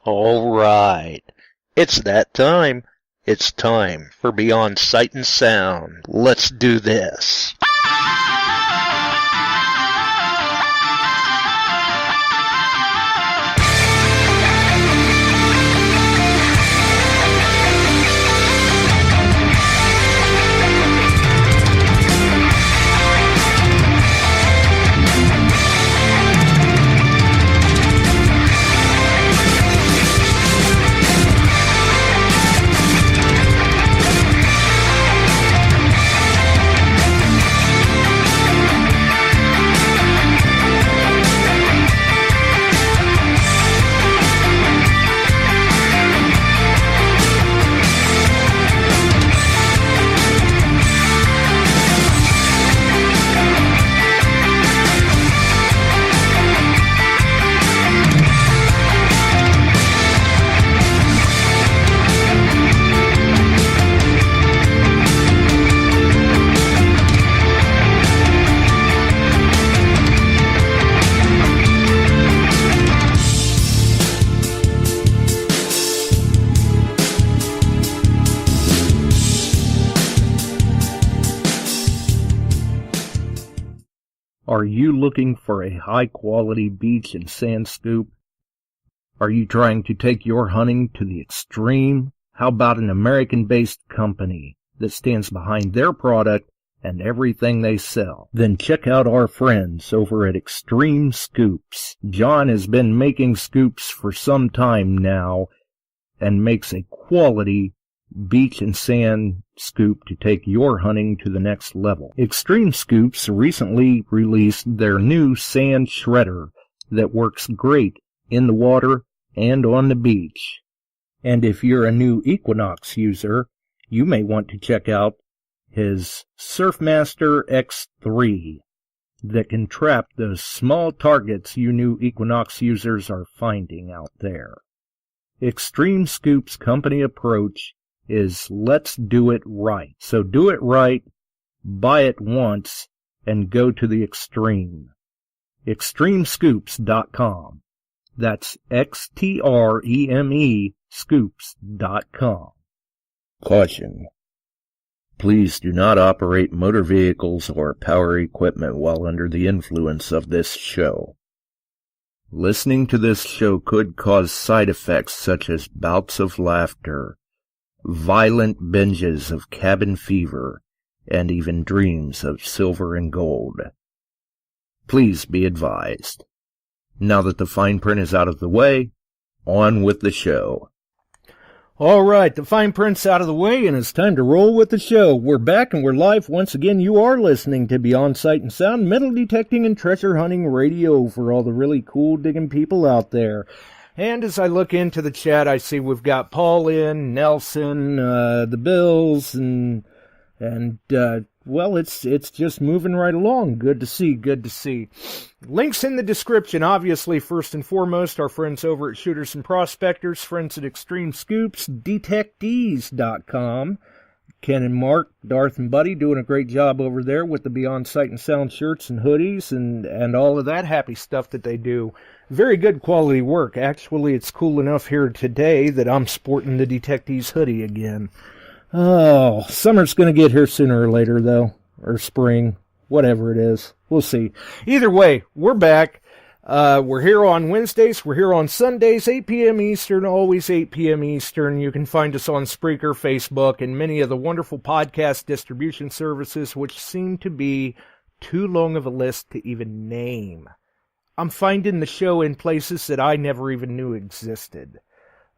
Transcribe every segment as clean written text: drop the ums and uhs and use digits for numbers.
All right. It's that time. It's time for Beyond Sight and Sound. Let's do this. Are you looking for a high-quality beach and sand scoop? Are you trying to take your hunting to the extreme? How about an American-based company that stands behind their product and everything they sell? Then check out our friends over at XTREME Scoops. John has been making scoops for some time now and makes a quality beach and sand scoop to take your hunting to the next level. XTREME Scoops recently released their new sand shredder that works great in the water and on the beach. And if you're a new Equinox user, you may want to check out his Surfmaster X3 that can trap those small targets you new Equinox users are finding out there. XTREME Scoops' company approach is let's do it right. So do it right, buy it once, and go to the extreme. XTREMEScoops.com. That's XTREME scoops.com. Caution. Please do not operate motor vehicles or power equipment while under the influence of this show. Listening to this show could cause side effects such as bouts of laughter, violent binges of cabin fever, and even dreams of silver and gold. Please be advised. Now that the fine print is out of the way, on with the show. All right, the fine print's out of the way, and it's time to roll with the show. We're back and we're live once again. You are listening to Beyond Sight and Sound, metal detecting and treasure hunting radio for all the really cool digging people out there. And as I look into the chat, I see we've got Paul in, Nelson, the Bills, and well, it's just moving right along. Good to see, good to see. Links in the description, obviously, first and foremost, our friends over at Shooters and Prospectors, friends at XTREME Scoops, DETECTEES.com. Ken and Mark, Darth and Buddy doing a great job over there with the Beyond Sight and Sound shirts and hoodies and all of that happy stuff that they do. Very good quality work. Actually, it's cool enough here today that I'm sporting the DETECTEES hoodie again. Oh, summer's going to get here sooner or later, though. Or spring. Whatever it is. We'll see. Either way, we're back. We're here on Wednesdays. We're here on Sundays, 8 p.m. Eastern, always 8 p.m. Eastern. You can find us on Spreaker, Facebook, and many of the wonderful podcast distribution services, which seem to be too long of a list to even name. I'm finding the show in places that I never even knew existed.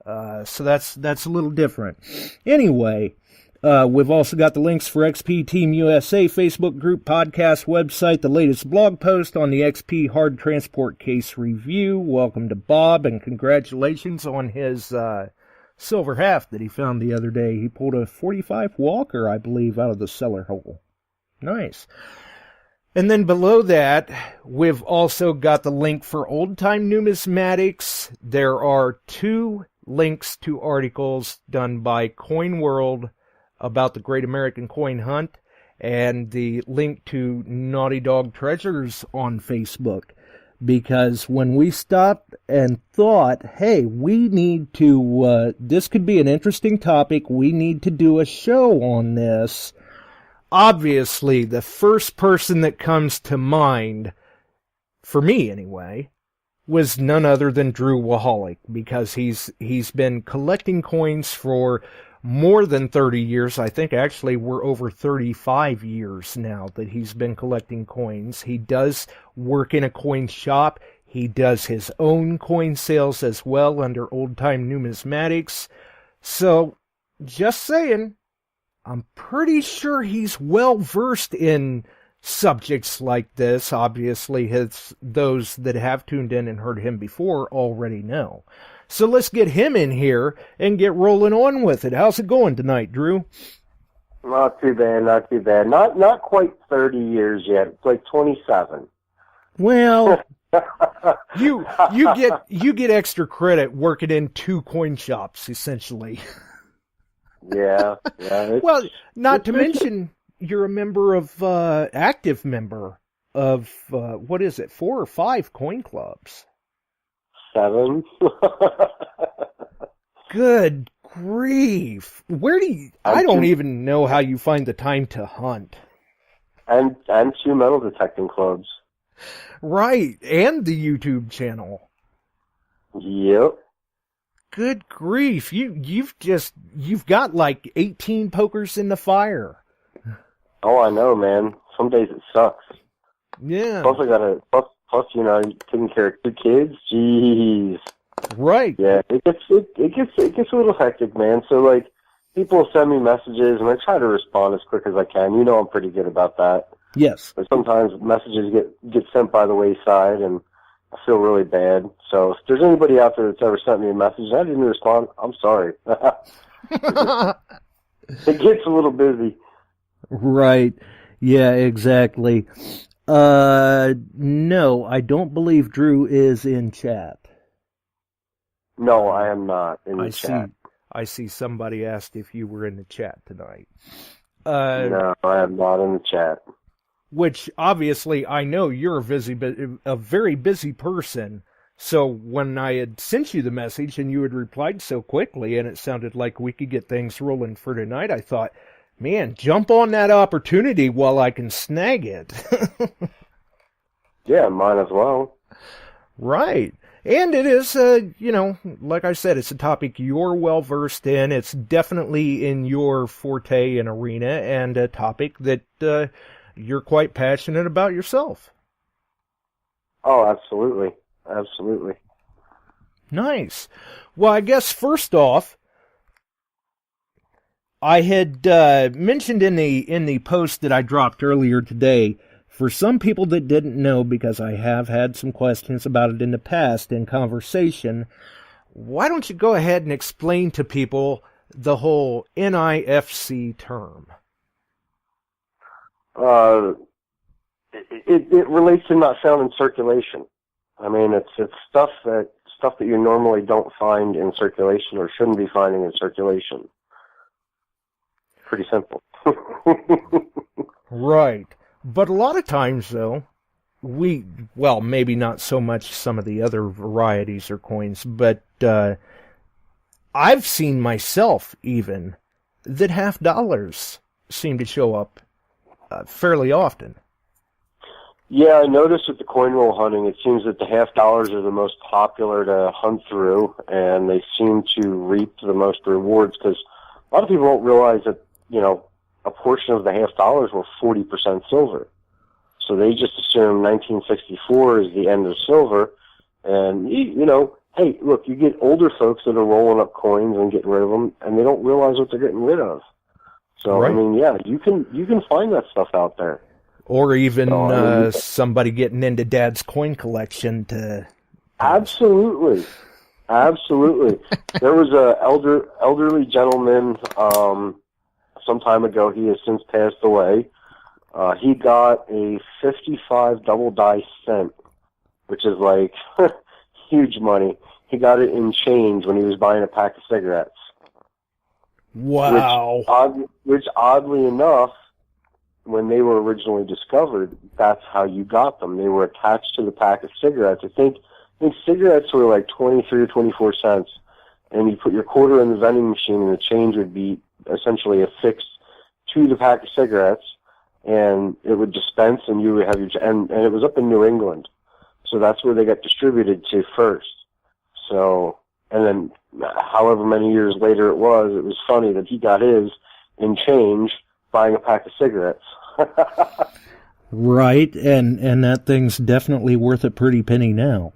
So that's a little different. Anyway, we've also got the links for XP Team USA Facebook group, podcast, website, the latest blog post on the XP hard transport case review. Welcome to Bob, and congratulations on his silver half that he found the other day. He pulled a 45 Walker, I believe, out of the cellar hole. Nice. And then below that, we've also got the link for Oldetyme Numismatics. There are 2 links to articles done by Coin World about the Great American Coin Hunt, and the link to Naughty Dog Treasures on Facebook. because when we stopped and thought, hey, we need to, this could be an interesting topic, we need to do a show on this, obviously the first person that comes to mind, for me anyway, was none other than Drew Waholek, because he's been collecting coins for more than 30 years. I think actually we're over 35 years now that he's been collecting coins. He does work in a coin shop. He does his own coin sales as well under Oldetyme Numismatics. So, just saying, I'm pretty sure he's well versed in subjects like this. Obviously, those that have tuned in and heard him before already know. So let's get him in here and get rolling on with it. How's it going tonight, Drew? Not too bad, not too bad. Not quite 30 years yet. It's like 27. Well, you get extra credit working in 2 coin shops, essentially. Yeah. Well, not to mention you're a member of active member of what is it, 4 or 5 coin clubs? 7. Good grief! Where do you? I don't even know how you find the time to hunt. And 2 metal detecting clubs. Right, and the YouTube channel. Yep. Good grief! You've got like 18 pokers in the fire. Oh, I know, man. Some days it sucks. Yeah. Plus, you know, taking care of 2 kids. Jeez. Right. Yeah, it gets a little hectic, man. So like, people send me messages, and I try to respond as quick as I can. You know, I'm pretty good about that. Yes. But sometimes messages get sent by the wayside, and I feel really bad. So if there's anybody out there that's ever sent me a message and I didn't respond, I'm sorry. It gets a little busy. Right. Yeah, exactly. No, I don't believe Drew is in chat. No, I am not in the chat. I see somebody asked if you were in the chat tonight. No, I am not in the chat. Which, obviously, I know you're a very busy person, so when I had sent you the message and you had replied so quickly and it sounded like we could get things rolling for tonight, I thought, man, jump on that opportunity while I can snag it. Yeah, might as well. Right. And it is, like I said, it's a topic you're well versed in. It's definitely in your forte and arena, and a topic that you're quite passionate about yourself. Oh, absolutely. Absolutely. Nice. Well, I guess first off, I had mentioned in the post that I dropped earlier today, for some people that didn't know, because I have had some questions about it in the past in conversation, why don't you go ahead and explain to people the whole NIFC term? It relates to not found in circulation. I mean, it's stuff that you normally don't find in circulation or shouldn't be finding in circulation. Pretty simple. Right. But a lot of times, though, maybe not so much some of the other varieties or coins, but I've seen myself, even, that $half seem to show up fairly often. Yeah, I noticed with the coin roll hunting, it seems that the $half are the most popular to hunt through, and they seem to reap the most rewards, because a lot of people don't realize that, you know, a portion of the $half were 40% silver. So they just assume 1964 is the end of silver. And, you know, hey, look, you get older folks that are rolling up coins and getting rid of them, and they don't realize what they're getting rid of. So, right. I mean, yeah, you can find that stuff out there. Or even somebody getting into Dad's coin collection to... Absolutely. Absolutely. There was a elderly gentleman... some time ago. He has since passed away. He got a 55 double die cent, which is like huge money. He got it in change when he was buying a pack of cigarettes. Wow. Which oddly enough, when they were originally discovered, that's how you got them. They were attached to the pack of cigarettes. I think cigarettes were like 23 or 24 cents, and you put your quarter in the vending machine, and the change would be essentially affixed to the pack of cigarettes, and it would dispense, and you would have your, and it was up in New England, so that's where they got distributed to first. So, and then however many years later it was funny that he got his in change buying a pack of cigarettes. Right, and that thing's definitely worth a pretty penny now.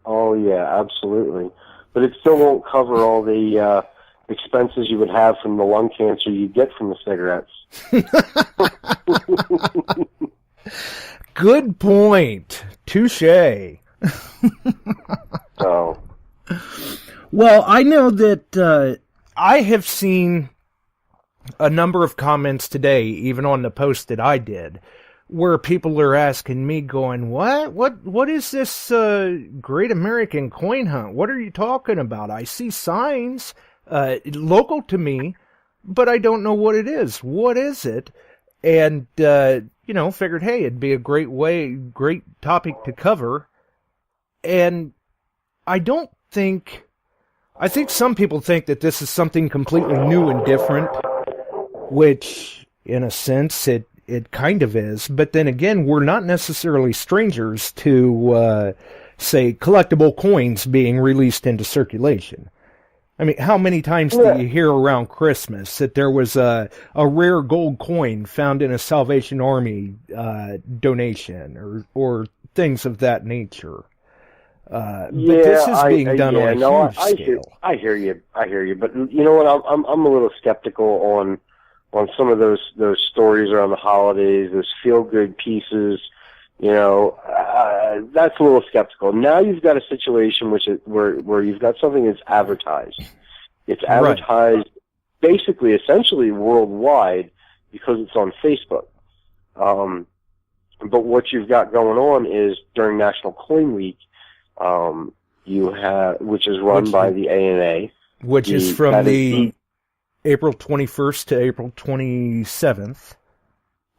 Oh yeah, absolutely. But it still won't cover all the expenses you would have from the lung cancer you get from the cigarettes. Good point. Touché. So, well, I know that I have seen a number of comments today, even on the post that I did, where people are asking me, going, What is this Great American Coin Hunt? What are you talking about? I see signs local to me, but I don't know what it is. What is it? And figured, hey, it'd be a great topic to cover. And I think some people think that this is something completely new and different, which, in a sense, it kind of is. But then again, we're not necessarily strangers to, say, collectible coins being released into circulation. I mean, how many times do you hear around Christmas that there was a rare gold coin found in a Salvation Army donation or things of that nature? But this is being done on a huge scale. I hear you. But you know what? I'm a little skeptical on some of those stories around the holidays, those feel-good pieces. That's a little skeptical. Now you've got a situation where you've got something that's advertised. It's advertised basically, essentially worldwide because it's on Facebook. But what you've got going on is during National Coin Week, which is run by the ANA. Which is from the April 21st to April 27th.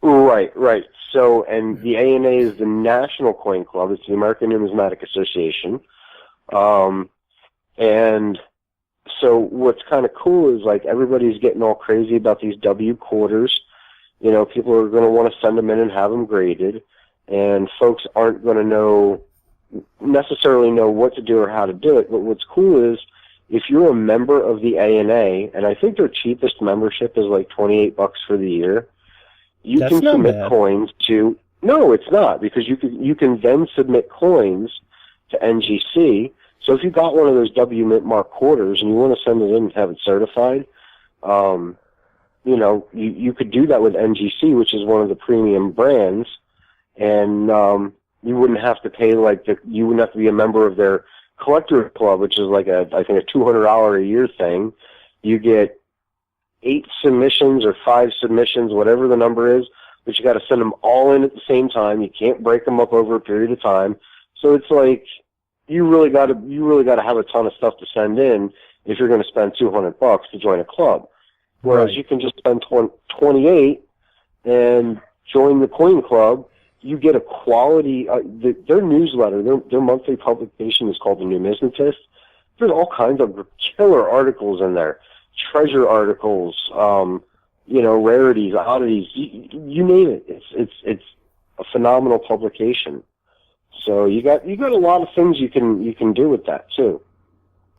Right. So, and the ANA is the National Coin Club. It's the American Numismatic Association. And so what's kind of cool is, like, everybody's getting all crazy about these W quarters. People are going to want to send them in and have them graded. And folks aren't going to necessarily know what to do or how to do it. But what's cool is, if you're a member of the ANA, and I think their cheapest membership is like $28 for the year, you can submit coins to. No, it's not, because you can then submit coins to NGC. So if you got one of those W Mint Mark quarters and you want to send it in and have it certified, you could do that with NGC, which is one of the premium brands, and you wouldn't have to pay you wouldn't have to be a member of their collector club, which is like I think a $200 a year thing. You get 8 submissions or 5 submissions, whatever the number is, but you got to send them all in at the same time. You can't break them up over a period of time. So it's like you really got to have a ton of stuff to send in if you're going to spend $200 to join a club. Whereas you can just spend 28 and join the coin club. You get a quality, their newsletter, their monthly publication is called The Numismatics. There's all kinds of killer articles in there. Treasure articles, rarities, oddities, you name it. It's a phenomenal publication. So you got a lot of things you can do with that too.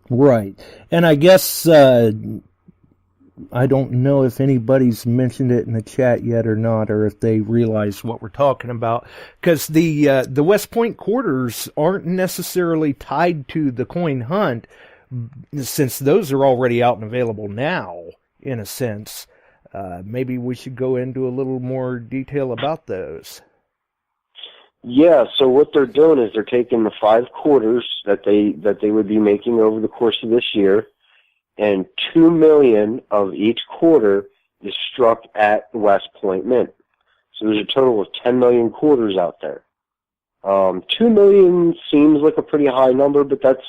Right. And I guess I don't know if anybody's mentioned it in the chat yet or not, or if they realize what we're talking about, because the West Point quarters aren't necessarily tied to the coin hunt, since those are already out and available now, in a sense. Maybe we should go into a little more detail about those. Yeah, so what they're doing is they're taking the 5 quarters that they would be making over the course of this year, and 2 million of each quarter is struck at the West Point Mint. So there's a total of 10 million quarters out there. 2 million seems like a pretty high number, but that's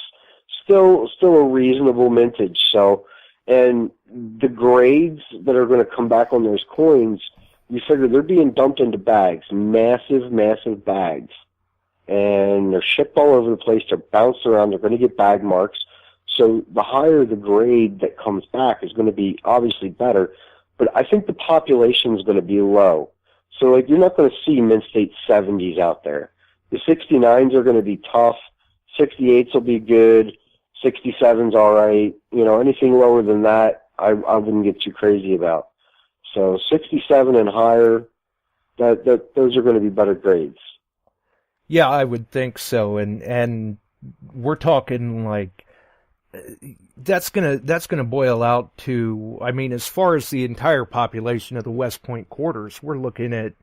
still a reasonable mintage. So, and the grades that are going to come back on those coins, you figure they're being dumped into bags, massive, massive bags. And they're shipped all over the place. They're bounced around. They're going to get bag marks. So the higher the grade that comes back is going to be obviously better. But I think the population is going to be low. So, like, you're not going to see Mint State 70s out there. The 69s are going to be tough. 68s will be good. 67's all right. You know, anything lower than that, I wouldn't get too crazy about. So 67 and higher, those are going to be better grades. Yeah, I would think so. And we're talking like that's gonna boil out to, I mean, as far as the entire population of the West Point quarters, we're looking at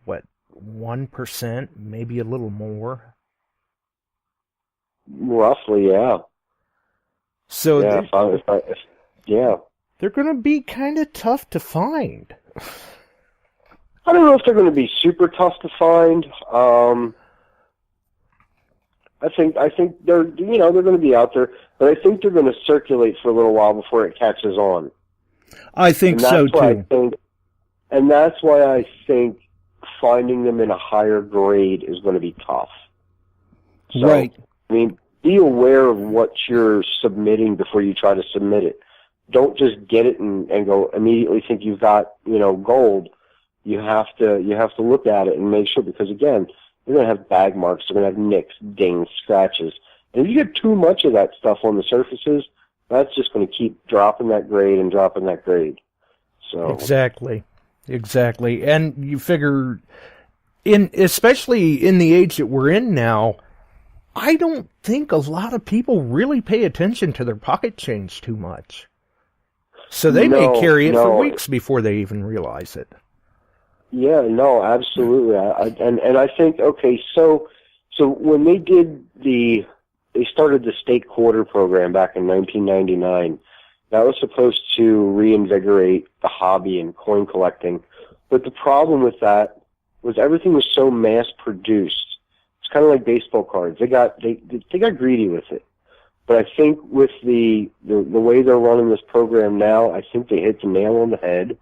what, 1%, maybe a little more. Roughly, yeah. So yeah, yeah. They're going to be kind of tough to find. I don't know if they're going to be super tough to find. I think they're they're going to be out there, but I think they're going to circulate for a little while before it catches on. I think so too. And that's why I think finding them in a higher grade is going to be tough. So, right. I mean, be aware of what you're submitting before you try to submit it. Don't just get it and go immediately think you've got, gold. You have to look at it and make sure, because again, you're going to have bag marks, you're going to have nicks, dings, scratches. And if you get too much of that stuff on the surfaces, that's just going to keep dropping that grade and dropping that grade. So Exactly. And you figure, especially in the age that we're in now, I don't think a lot of people really pay attention to their pocket change too much. So they may carry it for weeks before they even realize it. Yeah, no, absolutely. And I think, okay, so when they started the state quarter program back in 1999, that was supposed to reinvigorate the hobby and coin collecting. But the problem with that was everything was so mass produced. It's kind of like baseball cards. They got greedy with it. But I think with the way they're running this program now, I think they hit the nail on the head.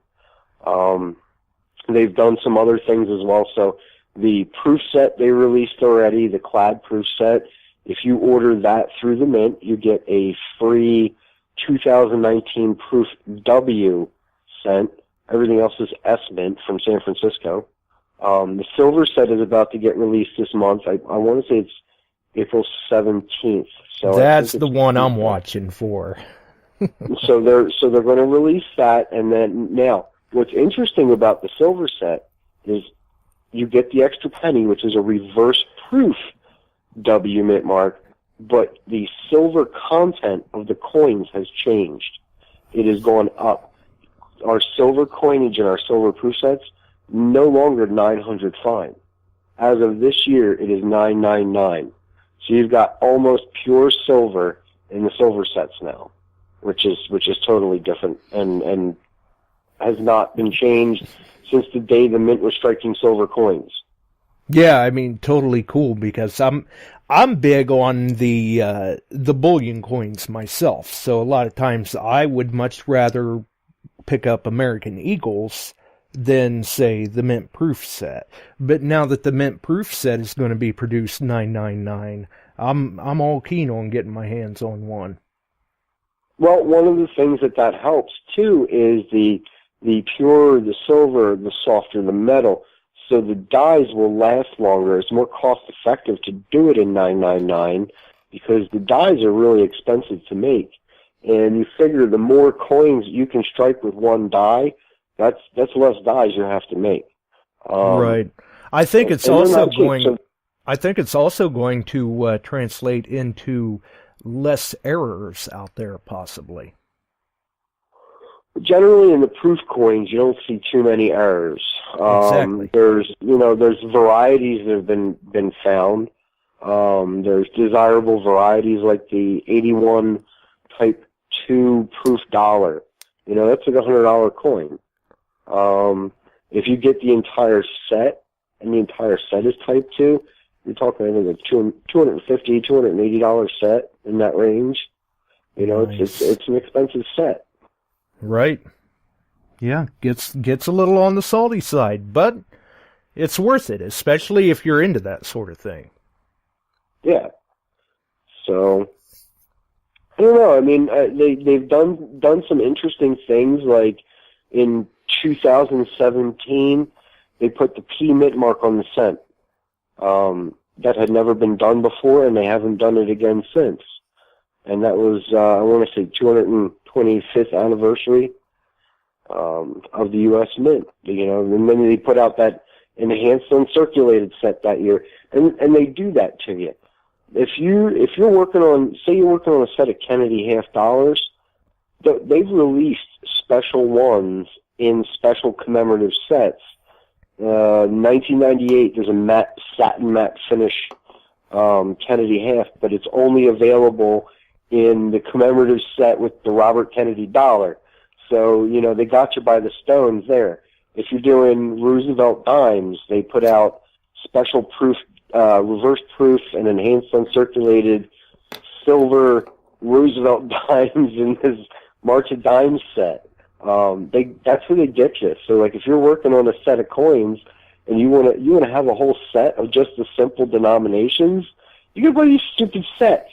They've done some other things as well. So the proof set they released already, the clad proof set, if you order that through the Mint, you get a free 2019 proof W sent. Everything else is S Mint from San Francisco. The silver set is about to get released this month. I want to say it's April 17th. So that's the one I'm watching for. So they're going to release that, and then now what's interesting about the silver set is you get the extra penny, which is a reverse proof W Mint mark, but the silver content of the coins has changed. It has gone up. Our silver coinage and our silver proof sets no longer 900 fine. As of this year, it is 999. So you've got almost pure silver in the silver sets now, which is totally different and has not been changed since the day the Mint was striking silver coins. Yeah, I mean, totally cool, because I'm big on the bullion coins myself. So a lot of times I would much rather pick up American Eagles than, say, the Mint Proof set. But now that the Mint Proof set is going to be produced 999, I'm all keen on getting my hands on one. Well, one of the things that helps too is the purer the silver, the softer the metal. So the dies will last longer. It's more cost effective to do it in 999 because the dies are really expensive to make. And you figure the more coins you can strike with one die, that's less dies you have to make. Right. I think it's also going. I think it's also going to translate into less errors out there, possibly. Generally, in the proof coins, you don't see too many errors. Exactly. There's varieties that have been found. There's desirable varieties like the 81 Type 2 proof dollar. That's like $100 coin. If you get the entire set, and the entire set is Type 2, you're talking like $250, $280 set in that range. Nice. It's an expensive set. Right. Yeah, gets a little on the salty side, but it's worth it, especially if you're into that sort of thing. Yeah. So, I don't know. I mean, they've done some interesting things. Like in 2017, they put the P mint mark on the cent. That had never been done before, and they haven't done it again since. And that was, I want to say, 225th anniversary of the U.S. Mint. You know, and then they put out that enhanced uncirculated set that year, and they do that to you. If you're working on, say you're working on a set of Kennedy $50, they've released special ones in special commemorative sets. 1998, there's a satin matte finish Kennedy half, but it's only available in the commemorative set with the Robert Kennedy dollar. So, you know, they got you by the stones there. If you're doing Roosevelt dimes, they put out special proof, reverse proof and enhanced uncirculated silver Roosevelt dimes in this March of Dimes set. That's where they get you. So, like, if you're working on a set of coins and you wanna have a whole set of just the simple denominations, you can buy these stupid sets.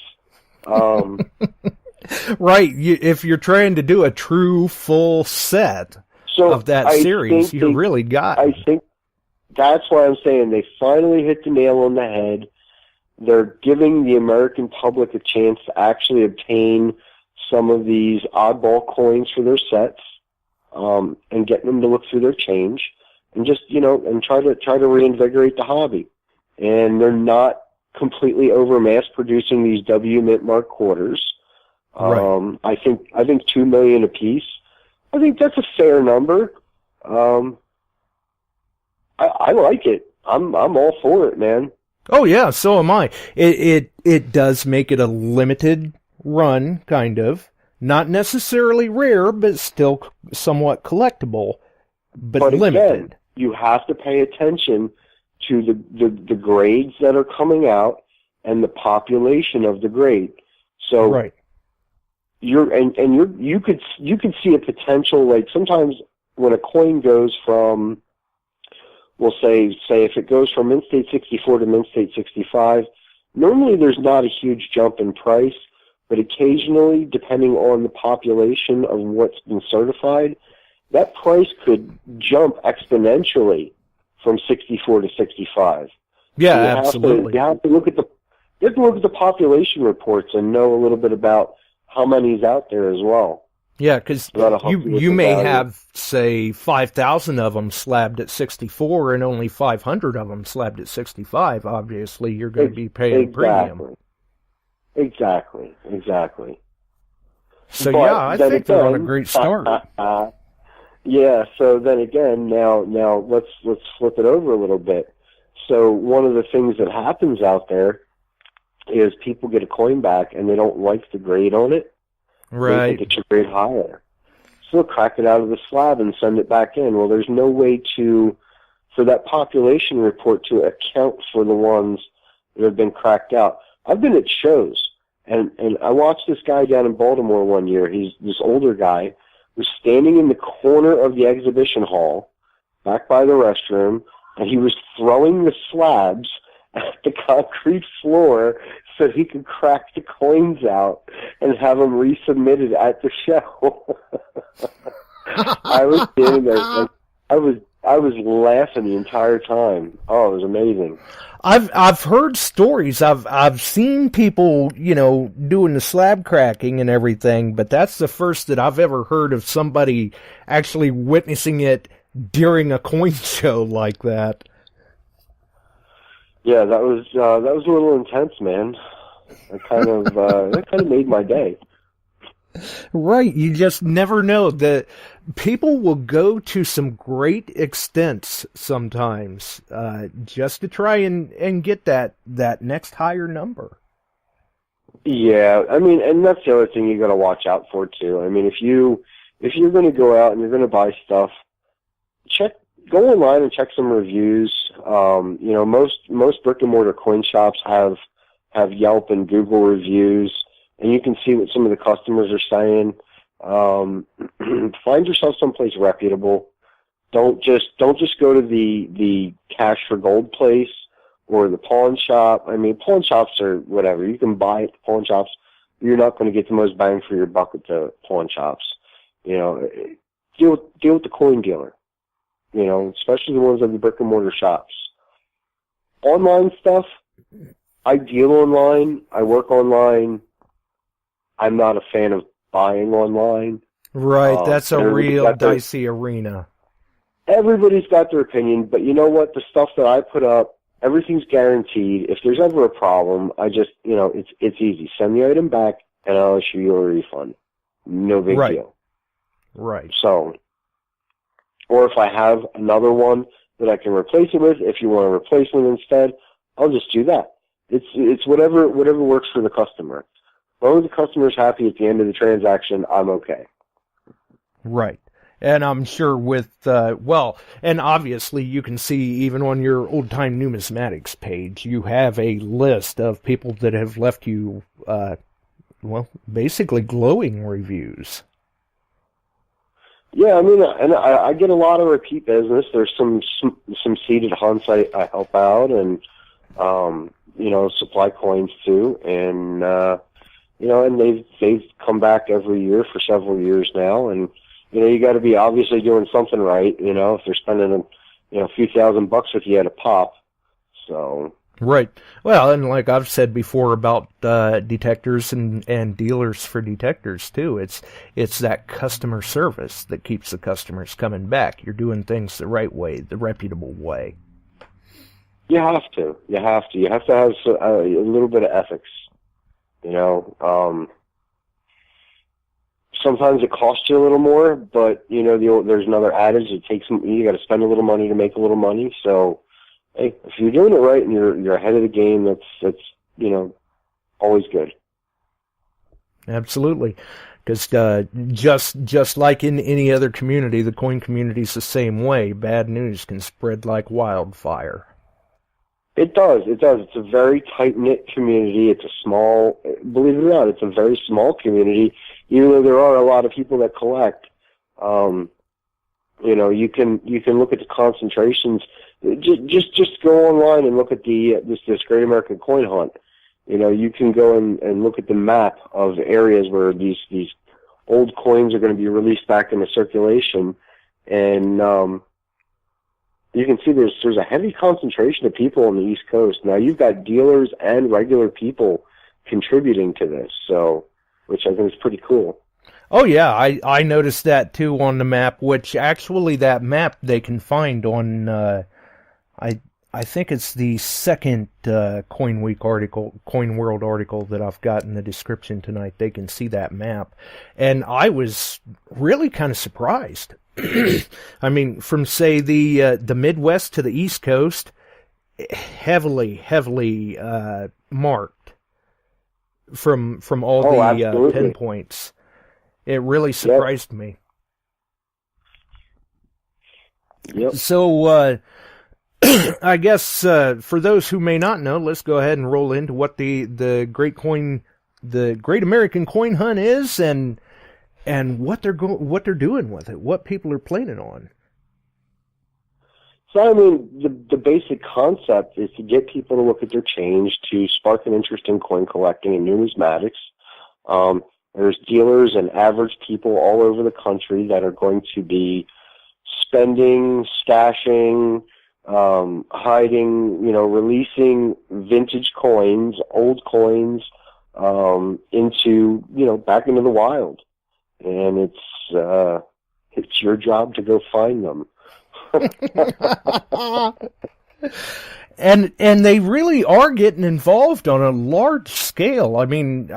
Right. If you're trying to do a true full set of that series, you really got. I think that's why I'm saying they finally hit the nail on the head. They're giving the American public a chance to actually obtain some of these oddball coins for their sets, and getting them to look through their change, and just, you know, and try to reinvigorate the hobby. And they're not completely over mass producing these W mint mark quarters. Right. I think 2 million a piece. I think that's a fair number. I like it. I'm all for it, man. Oh yeah, so am I. It does make it a limited run, kind of. Not necessarily rare, but still somewhat collectible, but limited. Again, you have to pay attention to the grades that are coming out and the population of the grade. So right. You could see a potential, like sometimes when a coin goes from, we'll say if it goes from Mint State 64 to Mint State 65, normally there's not a huge jump in price, but occasionally, depending on the population of what's been certified, that price could jump exponentially from 64 to 65. Yeah, so absolutely. You have to look at the population reports and know a little bit about how many's out there as well. Yeah, because you may have, say, 5,000 of them slabbed at 64 and only 500 of them slabbed at 65. Obviously, you're going to be paying premium. Exactly. So, but yeah, I think they're on a great start. Yeah, so then again, now let's flip it over a little bit. So one of the things that happens out there is people get a coin back and they don't like the grade on it. Right. They think it should grade higher. So they'll crack it out of the slab and send it back in. Well, there's no way for that population report to account for the ones that have been cracked out. I've been at shows, and I watched this guy down in Baltimore one year. He's this older guy, was standing in the corner of the exhibition hall, back by the restroom, and he was throwing the slabs at the concrete floor so he could crack the coins out and have them resubmitted at the show. I was standing there, like, I was laughing the entire time. Oh, it was amazing. I've heard stories. I've seen people, you know, doing the slab cracking and everything, but that's the first that I've ever heard of somebody actually witnessing it during a coin show like that. Yeah, that was a little intense, man. That kind of made my day. Right, you just never know. That people will go to some great extents sometimes just to try and get that next higher number. Yeah, I mean, and that's the other thing you got to watch out for too. I mean, if you're going to go out and you're going to buy stuff, go online and check some reviews. You know, most brick and mortar coin shops have Yelp and Google reviews, and you can see what some of the customers are saying. Find yourself someplace reputable. Don't just go to the cash for gold place or the pawn shop. I mean, pawn shops are whatever. You can buy at the pawn shops. You're not going to get the most bang for your buck at the pawn shops. You know, deal with the coin dealer. You know, especially the ones at the brick and mortar shops. Online stuff, I deal online. I work online. I'm not a fan of buying online. Right, that's a real dicey arena. Everybody's got their opinion, but you know what? The stuff that I put up, everything's guaranteed. If there's ever a problem, I just, you know, it's easy. Send the item back, and I'll issue you a refund. No big deal. Right. So, or if I have another one that I can replace it with, if you want a replacement instead, I'll just do that. It's whatever works for the customer. As long as the customer's happy at the end of the transaction, I'm okay. Right. And I'm sure with, and obviously you can see even on your Oldetyme Numismatics page, you have a list of people that have left you, basically glowing reviews. Yeah, I mean, and I get a lot of repeat business. There's some seeded hunts I help out and, you know, supply coins too. And, you know, and they've come back every year for several years now. And, you know, you got to be obviously doing something right, you know, if they're spending, a few $1,000 with you at a pop. So. Right. Well, and like I've said before about detectors and dealers for detectors too, it's that customer service that keeps the customers coming back. You're doing things the right way, the reputable way. You have to. You have to have a little bit of ethics. You know, sometimes it costs you a little more, but you know, there's another adage: you got to spend a little money to make a little money. So, hey, if you're doing it right and you're ahead of the game, that's you know, always good. Absolutely, because just like in any other community, the coin community is the same way. Bad news can spread like wildfire. It does. It's a very tight-knit community. It's a small, believe it or not, it's a very small community, even though there are a lot of people that collect. You know, you can look at the concentrations. Just go online and look at this Great American Coin Hunt. You know, you can go and look at the map of areas where these old coins are going to be released back into circulation, and you can see there's a heavy concentration of people on the East Coast. Now you've got dealers and regular people contributing to this, so which I think is pretty cool. Oh yeah, I noticed that too on the map, which actually that map they can find on I think it's the second Coin Week article, Coin World article that I've got in the description tonight. They can see that map, and I was really kind of surprised. I mean, from say the Midwest to the East Coast, heavily marked from all the pinpoints. It really surprised me. Yep. So, I guess for those who may not know, let's go ahead and roll into what the Great American Coin Hunt is, and what they're doing with it, what people are planning on. So, I mean, the basic concept is to get people to look at their change, to spark an interest in coin collecting and numismatics. There's dealers and average people all over the country that are going to be spending, stashing, hiding, you know, releasing vintage coins, old coins, into, you know, back into the wild. And it's your job to go find them. And they really are getting involved on a large scale. I mean,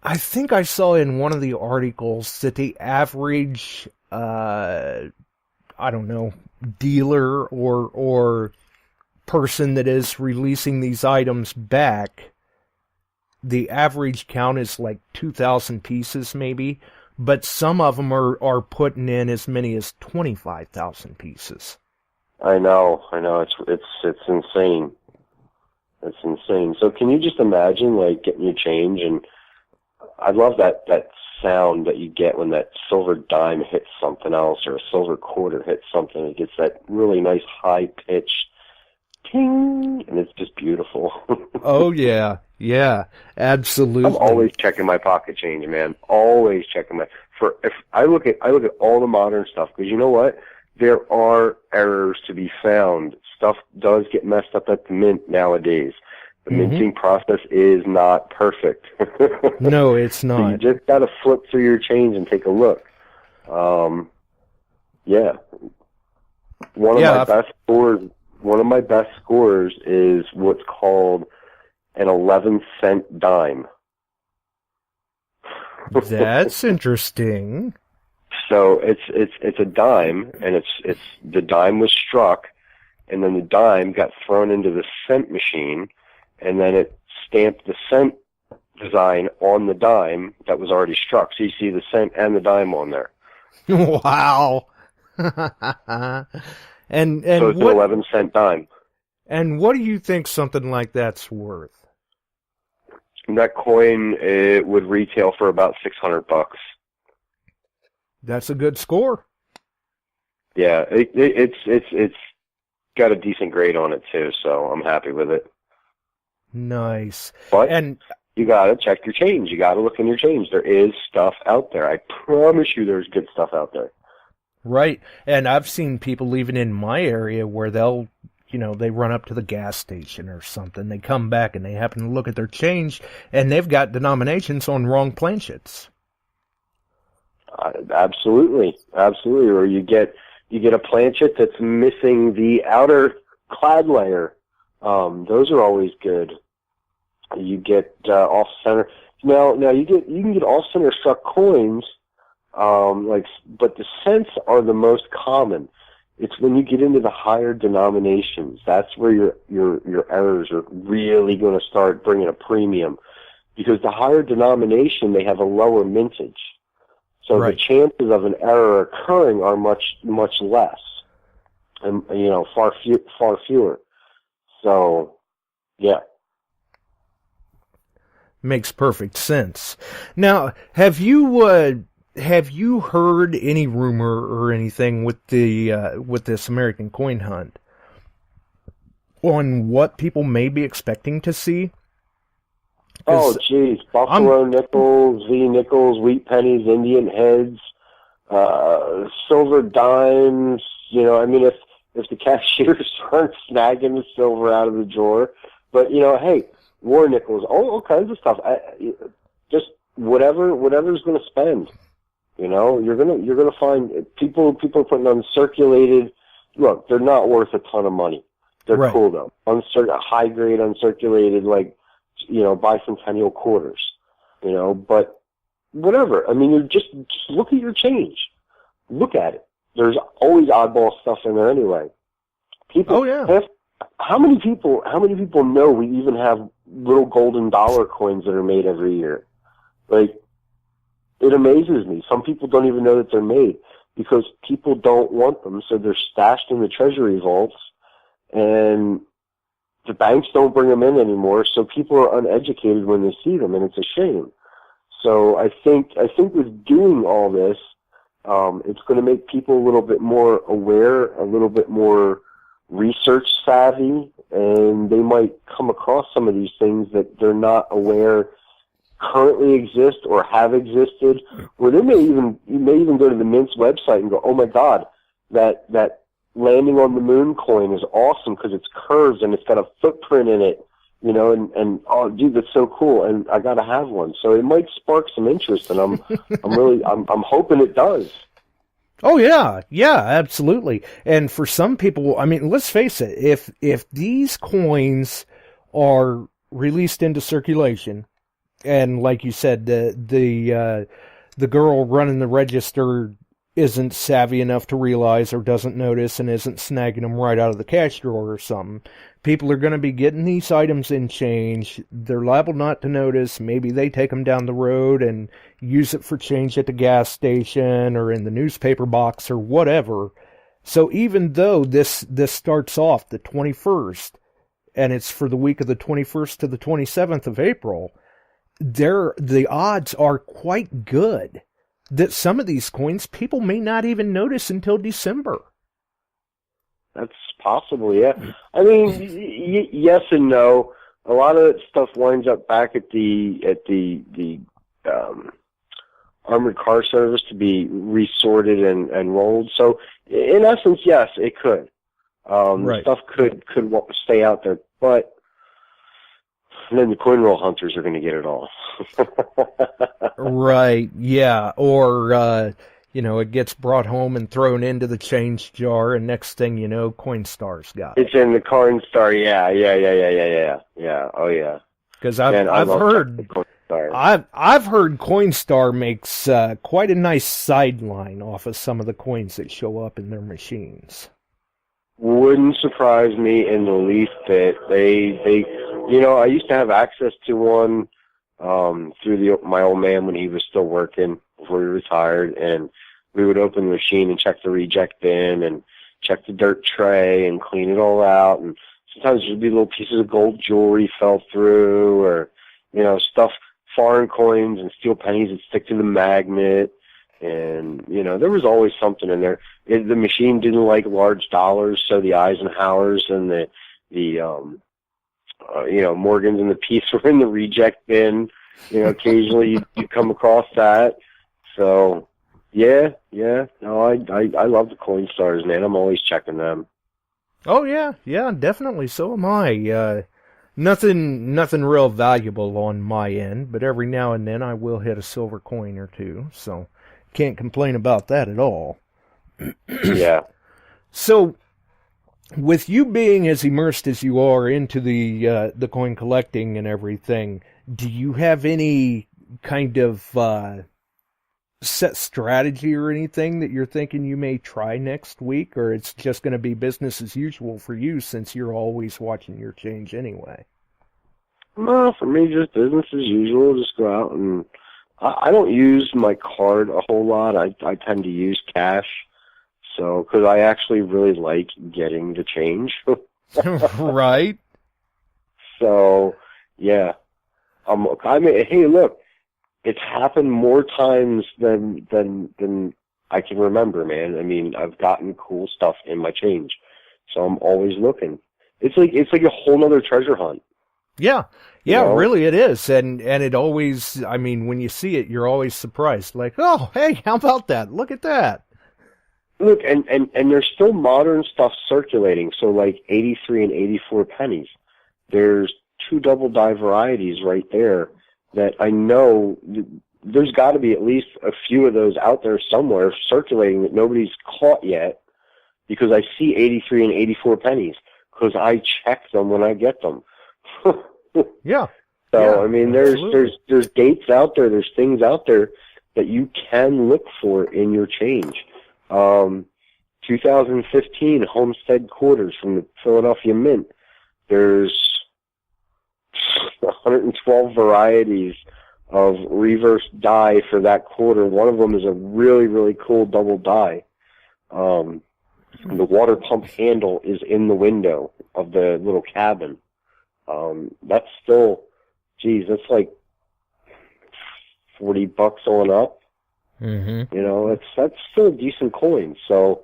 I think I saw in one of the articles that the average, I don't know, dealer or person that is releasing these items back, the average count is like 2,000 pieces maybe, but some of them are putting in as many as 25,000 pieces. I know. It's insane. It's insane. So can you just imagine, like, getting your change? And I love that sound that you get when that silver dime hits something else or a silver quarter hits something. It gets that really nice high-pitched ting, and it's just beautiful. Oh, yeah. Yeah, absolutely. I'm always checking my pocket change, man. Always checking if I look at all the modern stuff, because you know what? There are errors to be found. Stuff does get messed up at the mint nowadays. The minting process is not perfect. No, it's not. So you just got to flip through your change and take a look. Yeah. One of my best scores is what's called an 11-cent dime. That's interesting. So it's a dime, and it's the dime was struck, and then the dime got thrown into the cent machine, and then it stamped the cent design on the dime that was already struck. So you see the cent and the dime on there. Wow. and so it's an 11-cent dime. And what do you think something like that's worth? That coin, it would retail for about $600. That's a good score. Yeah, it's got a decent grade on it too, so I'm happy with it. Nice. But and you gotta check your change. You gotta look in your change. There is stuff out there. I promise you, there's good stuff out there. Right, and I've seen people even in my area where they'll, they run up to the gas station or something. They come back and they happen to look at their change, and they've got denominations on wrong planchets. Absolutely. Or you get a planchet that's missing the outer clad layer. Those are always good. You get off center. Now you can get off center struck coins, but the cents are the most common. It's when you get into the higher denominations, that's where your errors are really going to start bringing a premium, because the higher denomination, they have a lower mintage. So right. The chances of an error occurring are much less, and far fewer. So, yeah. Makes perfect sense. Now, have you heard any rumor or anything with this American coin hunt on what people may be expecting to see? Oh, geez. Buffalo nickels, V nickels, wheat pennies, Indian heads, silver dimes. If the cashiers aren't snagging the silver out of the drawer. But, hey, war nickels, all kinds of stuff. Just whatever's going to spend. You're gonna find people are putting uncirculated. Look, they're not worth a ton of money. They're right. Cool though. High grade uncirculated, bicentennial quarters. But whatever. I mean, you just look at your change. Look at it. There's always oddball stuff in there anyway. People. Oh yeah. How many people know we even have little golden dollar coins that are made every year? It amazes me. Some people don't even know that they're made because people don't want them, so they're stashed in the treasury vaults, and the banks don't bring them in anymore, so people are uneducated when they see them, and it's a shame. So I think with doing all this, it's going to make people a little bit more aware, a little bit more research savvy, and they might come across some of these things that they're not aware currently exist or have existed, or you may even go to the Mint's website and go, oh my God, that landing on the moon coin is awesome because it's curved and it's got a footprint in it, and oh dude, that's so cool, and I gotta have one. So it might spark some interest, and I'm hoping it does. Oh yeah, absolutely. And for some people, I mean, let's face it, if these coins are released into circulation, and like you said, the girl running the register isn't savvy enough to realize or doesn't notice and isn't snagging them right out of the cash drawer or something, people are going to be getting these items in change. They're liable not to notice. Maybe they take them down the road and use it for change at the gas station or in the newspaper box or whatever. So even though this starts off the 21st, and it's for the week of the 21st to the 27th of April, the odds are quite good that some of these coins people may not even notice until December. That's possible, yeah. I mean, yes and no. A lot of that stuff winds up back at the armored car service to be resorted and rolled. So, in essence, yes, it could. Right. Stuff could stay out there, but then the coin roll hunters are going to get it all. Right, yeah. Or, it gets brought home and thrown into the change jar, and next thing you know, Coinstar's got it. It's in the Coinstar, yeah. Oh, yeah. Because I've heard Coinstar makes quite a nice sideline off of some of the coins that show up in their machines. Wouldn't surprise me in the least bit. They I used to have access to one through my old man when he was still working before he retired, and we would open the machine and check the reject bin and check the dirt tray and clean it all out. And sometimes there'd be little pieces of gold jewelry fell through, or stuff, foreign coins and steel pennies that stick to the magnet. And there was always something in there. The machine didn't like large dollars, so the Eisenhowers and the Morgans and the Peace were in the reject bin. Occasionally you come across that. So yeah. No, I love the Coinstars, man. I'm always checking them. Oh yeah, definitely. So am I. Nothing real valuable on my end, but every now and then I will hit a silver coin or two. So can't complain about that at all. Yeah. So, with you being as immersed as you are into the coin collecting and everything, do you have any kind of set strategy or anything that you're thinking you may try next week, or it's just going to be business as usual for you since you're always watching your change anyway? No, for me, just business as usual. Just go out and I don't use my card a whole lot. I tend to use cash. So, because I actually really like getting the change. Right. So, yeah. Hey, look, it's happened more times than I can remember, man. I mean, I've gotten cool stuff in my change, so I'm always looking. It's like a whole other treasure hunt. Yeah, really it is, and it always. I mean, when you see it, you're always surprised. Like, oh, hey, how about that? Look at that. Look, and there's still modern stuff circulating. So like 83 and 84 pennies. There's 2 double die varieties right there that I know there's got to be at least a few of those out there somewhere circulating that nobody's caught yet, because I see 83 and 84 pennies because I check them when I get them. Yeah. So yeah, I mean, absolutely. there's dates out there, there's things out there that you can look for in your change. 2015 Homestead Quarters from the Philadelphia Mint. There's 112 varieties of reverse die for that quarter. One of them is a really, really cool double die. The water pump handle is in the window of the little cabin. That's still, that's like $40 on up. Mm-hmm. That's still a decent coin. So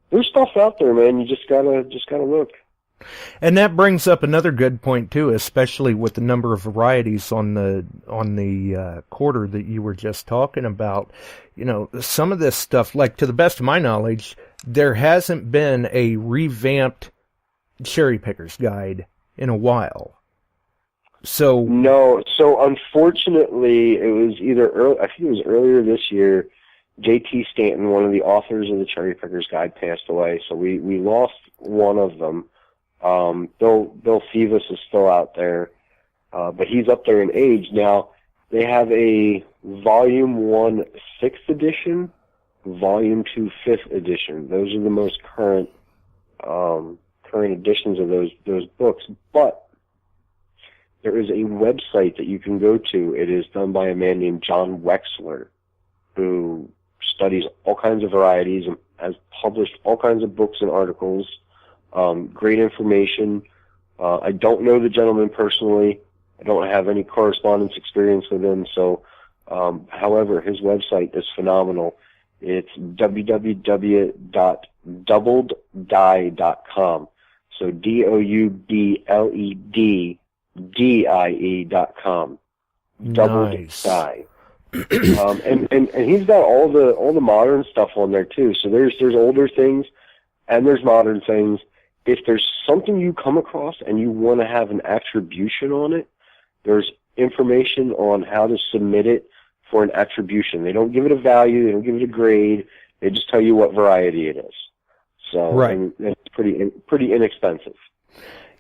there's stuff out there, man. You just gotta look. And that brings up another good point too, especially with the number of varieties on the quarter that you were just talking about. Some of this stuff, like to the best of my knowledge, there hasn't been a revamped cherry picker's guide in a while. So no. So unfortunately, it was I think it was earlier this year. J.T. Stanton, one of the authors of the Cherry Picker's Guide, passed away. So we lost one of them. Bill Fevus is still out there, but he's up there in age now. They have a Volume 1 6th edition, Volume 2 5th edition. Those are the most current editions of those books. But there is a website that you can go to. It is done by a man named John Wexler, who studies all kinds of varieties and has published all kinds of books and articles. Great information. I don't know the gentleman personally, I don't have any correspondence experience with him. So, however, his website is phenomenal. It's www.doubleddie.com. So DOUBLEDDIE.com. Nice. Doubleddie. And he's got all the modern stuff on there too. So there's older things and there's modern things. If there's something you come across and you want to have an attribution on it, there's information on how to submit it for an attribution. They don't give it a value, they don't give it a grade, they just tell you what variety it is. So right. And it's pretty inexpensive.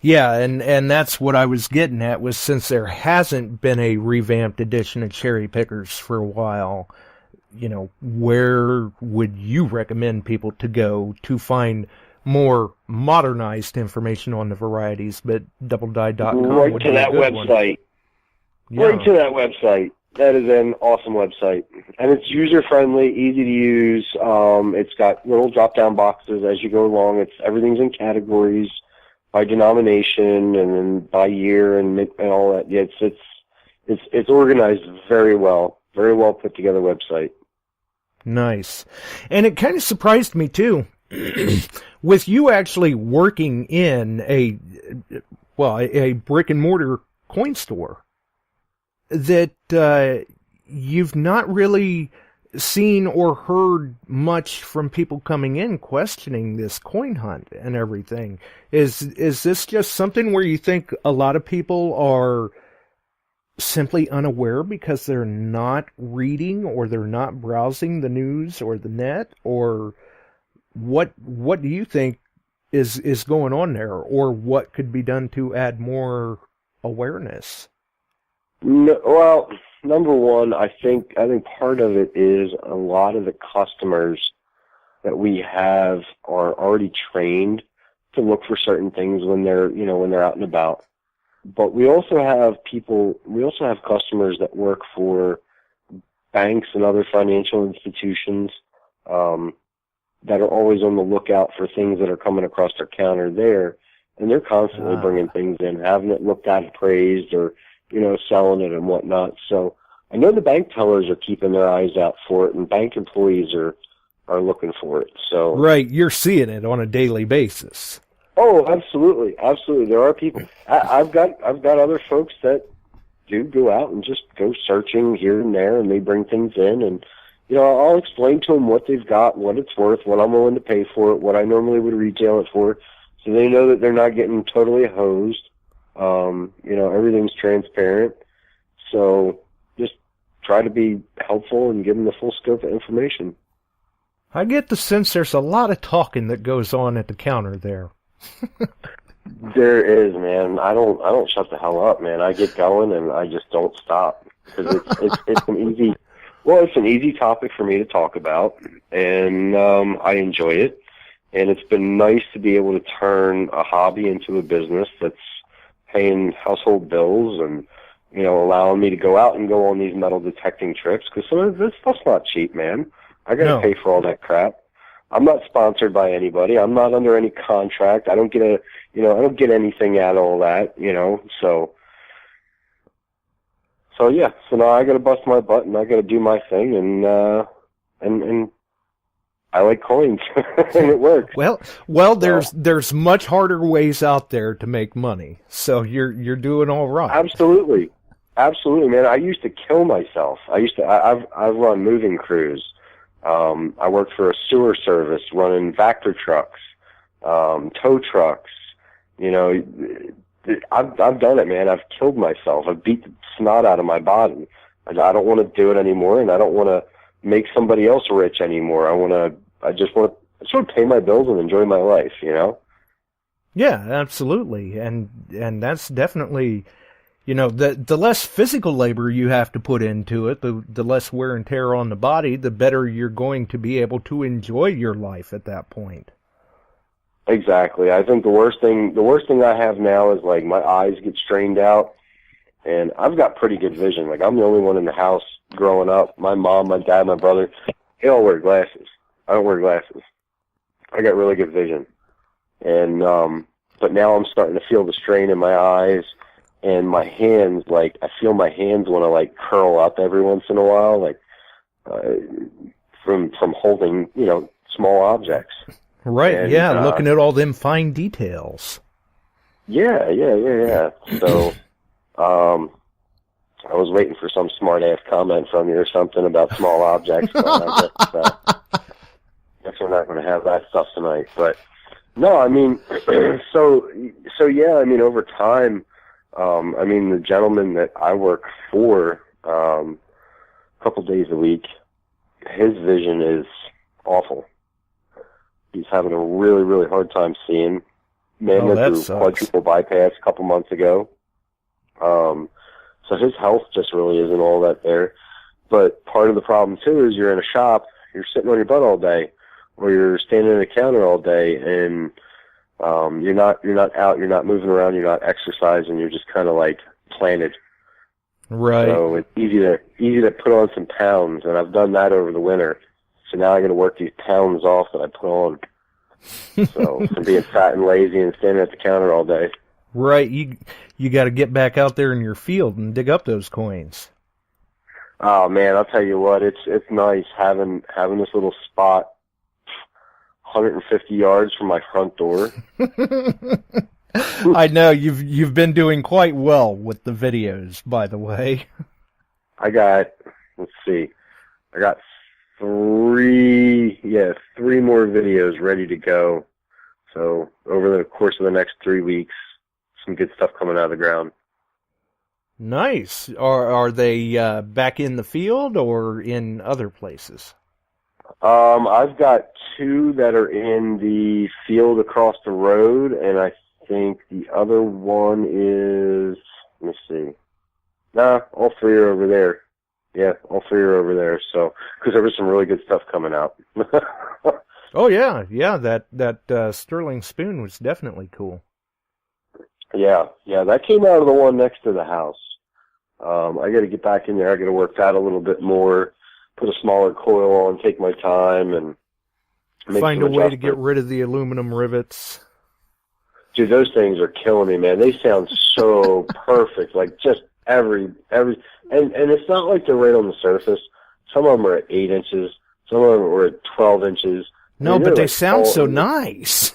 Yeah, and that's what I was getting at, was since there hasn't been a revamped edition of Cherry Pickers for a while, where would you recommend people to go to find more modernized information on the varieties? But doubleddie.com right would to be that a good website. Yeah. Right to that website. That is an awesome website. And it's user-friendly, easy to use. It's got little drop-down boxes as you go along. Everything's in categories by denomination and then by year and all that. Yeah, it's organized very well put together website. Nice. And it kind of surprised me too, with you actually working in a brick and mortar coin store, that you've not really seen or heard much from people coming in questioning this coin hunt and everything. Is this just something where you think a lot of people are simply unaware because they're not reading or they're not browsing the news or the net? Or what do you think is going on there, or what could be done to add more awareness? No, well, number one, I think part of it is a lot of the customers that we have are already trained to look for certain things when they're out and about. But we also have customers that work for banks and other financial institutions that are always on the lookout for things that are coming across their counter there, and they're constantly bringing things in, having it looked at, appraised, or selling it and whatnot. So I know the bank tellers are keeping their eyes out for it, and bank employees are looking for it. So right, you're seeing it on a daily basis. Oh, absolutely. There are people. I've got other folks that do go out and just go searching here and there, and they bring things in, and I'll explain to them what they've got, what it's worth, what I'm willing to pay for it, what I normally would retail it for, so they know that they're not getting totally hosed. Everything's transparent. So just try to be helpful and give them the full scope of information. I get the sense there's a lot of talking that goes on at the counter there. There is, man. I don't shut the hell up, man. I get going and I just don't stop, because it's an easy topic for me to talk about, and I enjoy it. And it's been nice to be able to turn a hobby into a business that's paying household bills and, allowing me to go out and go on these metal detecting trips, because some of this stuff's not cheap, man. I gotta pay for all that crap. I'm not sponsored by anybody. I'm not under any contract. I don't get I don't get anything out of all that, so yeah. So now I gotta bust my butt and I gotta do my thing, and I like coins, and it works. Well, there's much harder ways out there to make money, so you're doing all right. Absolutely, man. I used to kill myself. I've run moving crews. I worked for a sewer service running Vector trucks, tow trucks. I've done it, man. I've killed myself. I've beat the snot out of my body. I don't want to do it anymore, and I don't want to make somebody else rich anymore. I just want to pay my bills and enjoy my life, Yeah, absolutely. And that's definitely, the less physical labor you have to put into it, the less wear and tear on the body, the better you're going to be able to enjoy your life at that point. Exactly. I think the worst thing I have now is, like, my eyes get strained out, and I've got pretty good vision. Like, I'm the only one in the house growing up. My mom, my dad, my brother, they all wear glasses. I don't wear glasses. I got really good vision. And but now I'm starting to feel the strain in my eyes, and my hands, like, I feel my hands want to, like, curl up every once in a while, like, from holding, you know, small objects. Right, And, yeah, looking at all them fine details. Yeah. So, I was waiting for some smart-ass comment from you or something about small objects, but I guess we're not going to have that stuff tonight. But, no, I mean, so yeah, I mean, over time, I mean, the gentleman that I work for a couple days a week, his vision is awful. He's having a really, really hard time seeing. Man went through quadruple bypass a couple months ago. So his health just really isn't all that there. But part of the problem, too, is you're in a shop, you're sitting on your butt all day, or you're standing at a counter all day, and you're not out, you're not moving around, you're not exercising, you're just kind of like planted. Right. So it's easy to put on some pounds, and I've done that over the winter. So now I got to work these pounds off that I put on. So from being fat and lazy and standing at the counter all day. Right. You got to get back out there in your field and dig up those coins. Oh man, I'll tell you what, it's nice having this little spot 150 yards from my front door. I know you've been doing quite well with the videos, by the way. I got three more videos ready to go. So over the course of the next 3 weeks, some good stuff coming out of the ground. Nice. Are they back in the field or in other places? I've got 2 that are in the field across the road, and I think the other one is, let me see. Nah, all 3 are over there. Yeah, all 3 are over there. So, because there was some really good stuff coming out. Oh yeah. That sterling spoon was definitely cool. Yeah, that came out of the one next to the house. I got to get back in there. I got to work that a little bit more, put a smaller coil on, take my time, and find a way to get rid of the aluminum rivets. Dude, those things are killing me, man. They sound so perfect, like just every, and it's not like they're right on the surface. Some of them are at 8 inches. Some of them are at 12 inches. No, I mean, but they sound so nice.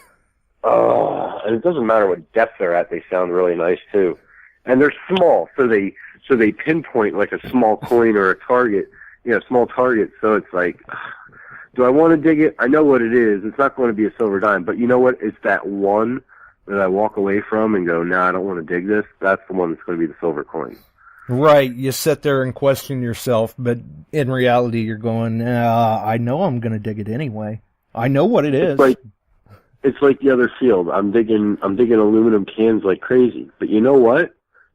And it doesn't matter what depth they're at; they sound really nice too. And they're small, so they pinpoint like a small coin or a target, small target. So it's like, do I want to dig it? I know what it is. It's not going to be a silver dime, but you know what? It's that one that I walk away from and go, nah, I don't want to dig this. That's the one that's going to be the silver coin. Right. You sit there and question yourself, but in reality, you're going, I know I'm going to dig it anyway. I know what it is. It's like the other field. I'm digging aluminum cans like crazy. But you know what?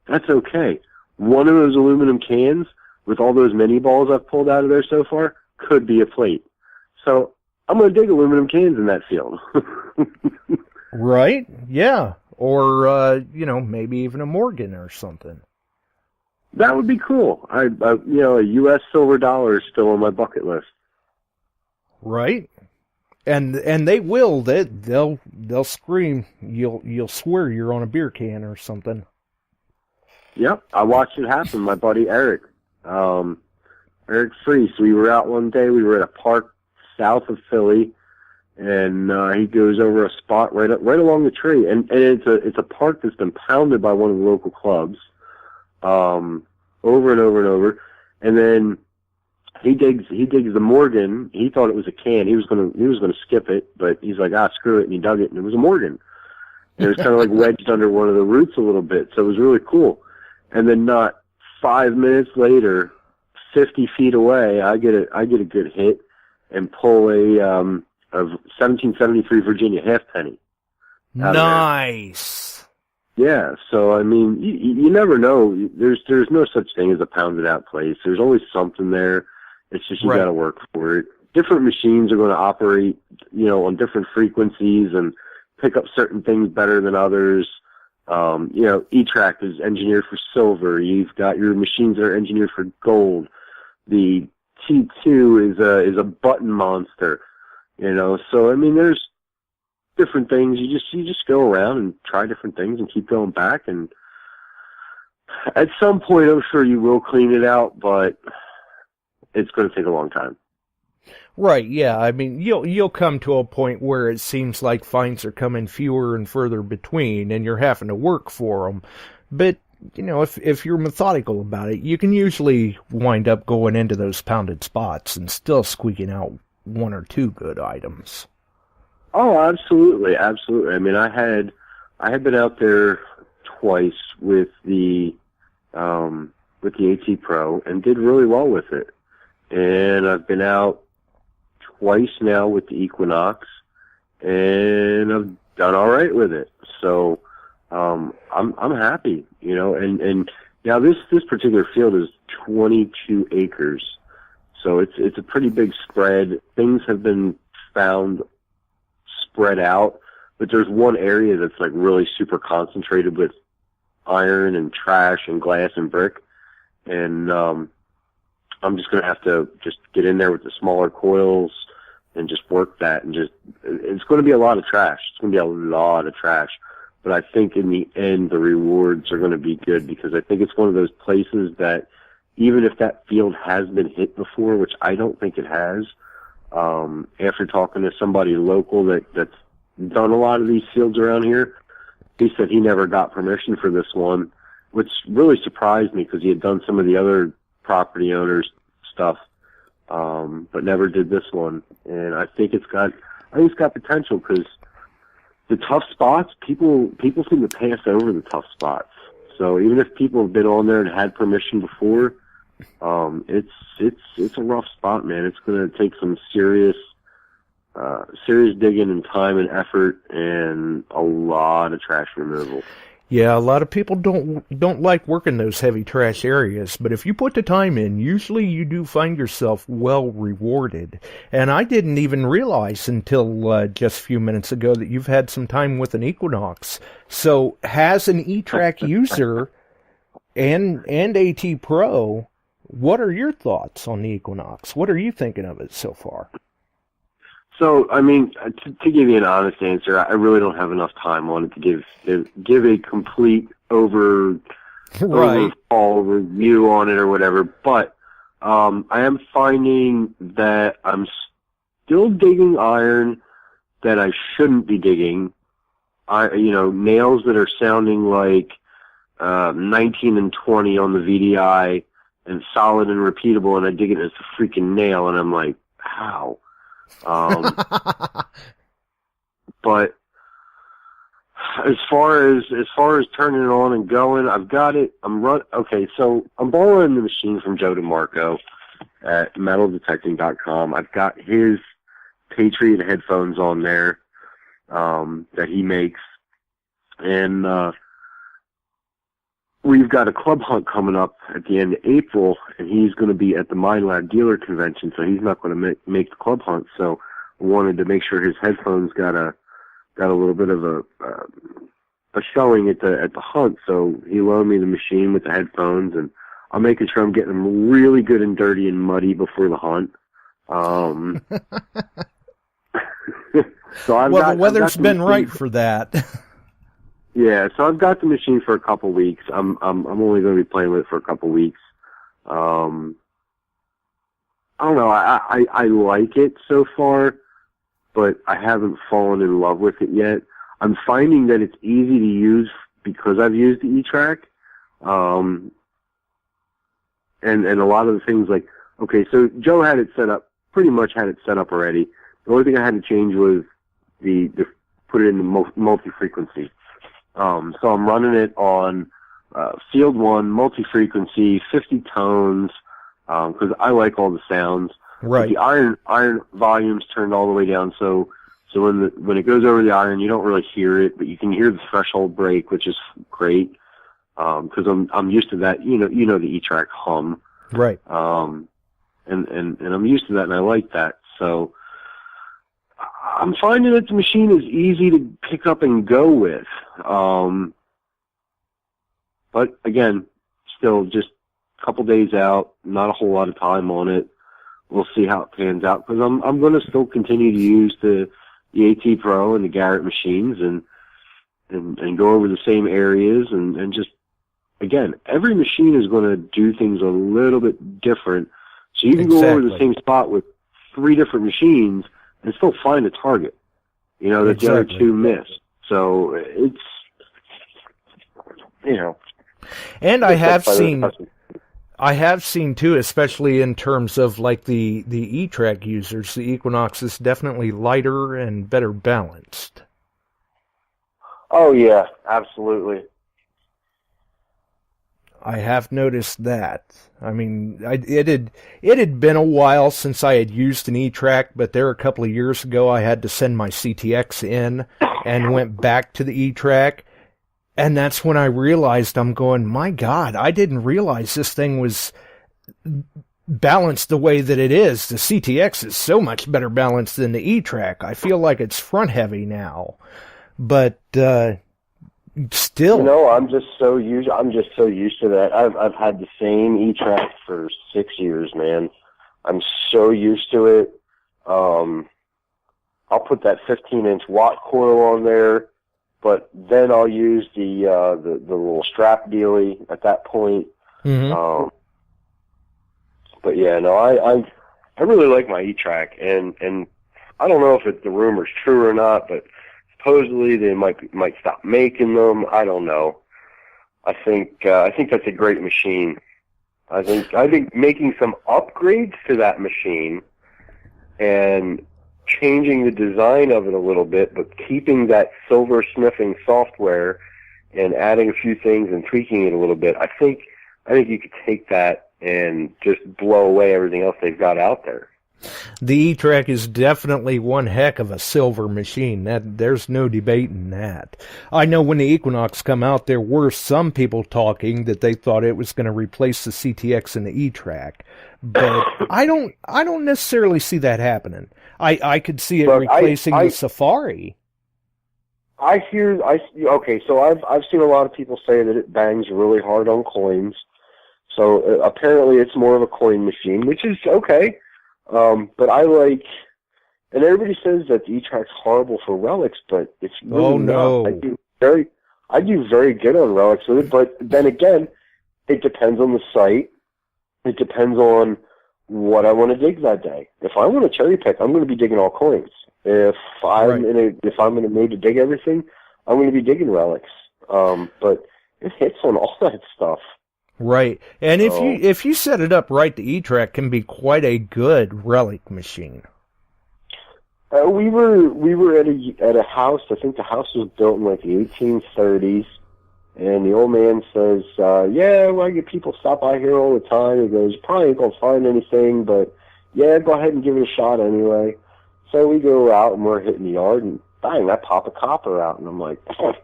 That's okay. One of those aluminum cans, with all those mini balls I've pulled out of there so far, could be a plate. So I'm going to dig aluminum cans in that field. Right? Yeah. Or, maybe even a Morgan or something. That would be cool. A U.S. silver dollar is still on my bucket list. Right? And they will. They'll scream. You'll swear you're on a beer can or something. Yep, I watched it happen. My buddy Eric Freese. We were out one day. We were at a park south of Philly, and he goes over a spot right along the tree, and it's a park that's been pounded by one of the local clubs, over and over and over, and then he digs the Morgan. He thought it was a can. He was gonna skip it, but he's like, screw it, and he dug it, and it was a Morgan. And it was kind of like wedged under one of the roots a little bit, so it was really cool. And then not 5 minutes later, 50 feet away, I get a good hit and pull a 1773 Virginia halfpenny. Nice. Yeah, so I mean, you never know. There's no such thing as a pounded out place. There's always something there. It's just you got to work for it. Different machines are going to operate, on different frequencies and pick up certain things better than others. E-Track is engineered for silver. You've got your machines that are engineered for gold. The T2 is a button monster. So I mean, there's different things. You just go around and try different things and keep going back, and At some point, I'm sure you will clean it out, but it's going to take a long time. Right, yeah. I mean, you'll come to a point where it seems like finds are coming fewer and further between, and you're having to work for them. But, you know, if you're methodical about it, you can usually wind up going into those pounded spots and still squeaking out one or two good items. Oh, absolutely, absolutely. I mean, I had been out there twice with the AT Pro and did really well with it. And I've been out twice now with the Equinox, and I've done all right with it. So I'm happy, you know. And now this particular field is 22 acres, so it's a pretty big spread. Things have been found spread out, but there's one area that's like really super concentrated with iron and trash and glass and brick, and I'm just going to have to just get in there with the smaller coils and just work that, and it's going to be a lot of trash. It's going to be a lot of trash. But I think in the end, the rewards are going to be good, because I think it's one of those places that even if that field has been hit before, which I don't think it has, after talking to somebody local that's done a lot of these fields around here, he said he never got permission for this one, which really surprised me, because he had done some of the other property owners' stuff, but never did this one. And I think it's got potential, because the tough spots, people seem to pass over the tough spots. So even if people have been on there and had permission before, it's a rough spot, man. It's going to take some serious digging and time and effort and a lot of trash removal. Yeah, a lot of people don't like working those heavy trash areas, but if you put the time in, usually you do find yourself well rewarded. And I didn't even realize until just a few minutes ago that you've had some time with an Equinox. So, as an E-Track user and AT Pro, what are your thoughts on the Equinox? What are you thinking of it so far? So, I mean, to give you an honest answer, Right. I really don't have enough time on it to give a complete overall review on it or whatever. But I am finding that I'm still digging iron that I shouldn't be digging. Nails that are sounding like 19 and 20 on the VDI and solid and repeatable, and I dig it as a freaking nail, and I'm like, how? But as far as turning it on and going, I've got it. Okay, so I'm borrowing the machine from Joe DeMarco at metaldetecting.com. I've got his Patriot headphones on there that he makes, and we've got a club hunt coming up at the end of April, and he's going to be at the Mine Lab dealer convention, so he's not going to make the club hunt. So I wanted to make sure his headphones got a little bit of a showing at the hunt. So he loaned me the machine with the headphones, and I'm making sure I'm getting them really good and dirty and muddy before the hunt. So the weather's been right for that. Yeah, so I've got the machine for a couple weeks. I'm only going to be playing with it for a couple weeks. I don't know. I like it so far, but I haven't fallen in love with it yet. I'm finding that it's easy to use because I've used the E-Track. And a lot of the things like, okay, so Joe had it set up, pretty much had it set up already. The only thing I had to change was the put it in the multi-frequency. So I'm running it on Field 1, multi-frequency, 50 tones, because I like all the sounds. Right. But the iron volume's turned all the way down, so when it goes over the iron, you don't really hear it, but you can hear the threshold break, which is great, because I'm used to that. You know the E-Track hum. Right. And I'm used to that, and I like that. So I'm finding that the machine is easy to pick up and go with. But again, still just a couple days out, not a whole lot of time on it. We'll see how it pans out, because I'm going to still continue to use the AT Pro and the Garrett machines and go over the same areas and just again, every machine is going to do things a little bit different. So you can go over the same spot with 3 different machines and still find a target, you know, that the other 2 missed. So it's, you know. And I have seen too, especially in terms of like the E-Track users, the Equinox is definitely lighter and better balanced. Oh yeah, absolutely. I have noticed that. I mean, it had been a while since I had used an E-Track, but there a couple of years ago I had to send my CTX in and went back to the E-Track. And that's when I realized, I'm going, my God, I didn't realize this thing was balanced the way that it is. The CTX is so much better balanced than the E-Track. I feel like it's front heavy now. But still, you know, I'm just so used to that. I've had the same E-Track for 6 years, man. I'm so used to it. I'll put that 15-inch watt coil on there, but then I'll use the little strap dealie at that point. Mm-hmm. But yeah, no, I really like my E-Track, and I don't know if the rumor's true or not, but supposedly they might stop making them. I don't know. I think that's a great machine. I think making some upgrades to that machine and changing the design of it a little bit, but keeping that silver sniffing software and adding a few things and tweaking it a little bit. I think you could take that and just blow away everything else they've got out there. The E-Track is definitely one heck of a silver machine. There's no debating that. I know when the Equinox come out, there were some people talking that they thought it was going to replace the CTX and the E-Track, but I don't necessarily see that happening. I could see it replacing the Safari. Okay, so I've seen a lot of people say that it bangs really hard on coins. So apparently it's more of a coin machine, which is okay. But I like, and everybody says that the E-Track's horrible for relics, but it's really not. I do very good on relics with it, but then again, it depends on the site. It depends on what I want to dig that day. If I want to cherry pick, I'm going to be digging all coins. If I'm in a mood to dig everything, I'm going to be digging relics. But it hits on all that stuff. Right, and if you set it up right, the E-Track can be quite a good relic machine. We were at a house. I think the house was built in like the 1830s, and the old man says, "Yeah, well, I get people stop by here all the time." He goes, "Probably ain't gonna find anything, but yeah, go ahead and give it a shot anyway." So we go out and we're hitting the yard, and bang, I pop a copper out, and I'm like, "I'm not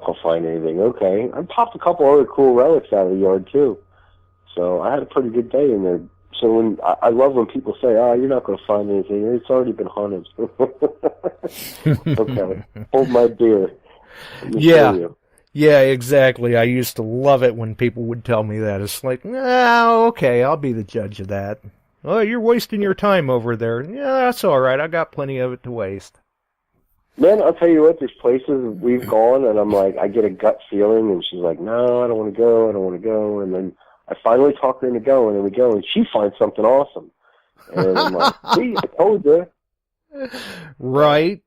gonna find anything." Okay, I popped a couple other cool relics out of the yard too, so I had a pretty good day in there. So when I love when people say, "Oh, you're not going to find anything. It's already been hunted." Okay, hold my beer. Yeah, exactly. I used to love it when people would tell me that. It's like, okay, I'll be the judge of that. Oh, you're wasting your time over there. Yeah, that's all right. I got plenty of it to waste. Man, I'll tell you what, there's places we've gone, and I'm like, I get a gut feeling, and she's like, "No, I don't want to go, and then I finally talk her into going, and we go, and she finds something awesome. And I'm like, "See, I told you." Right.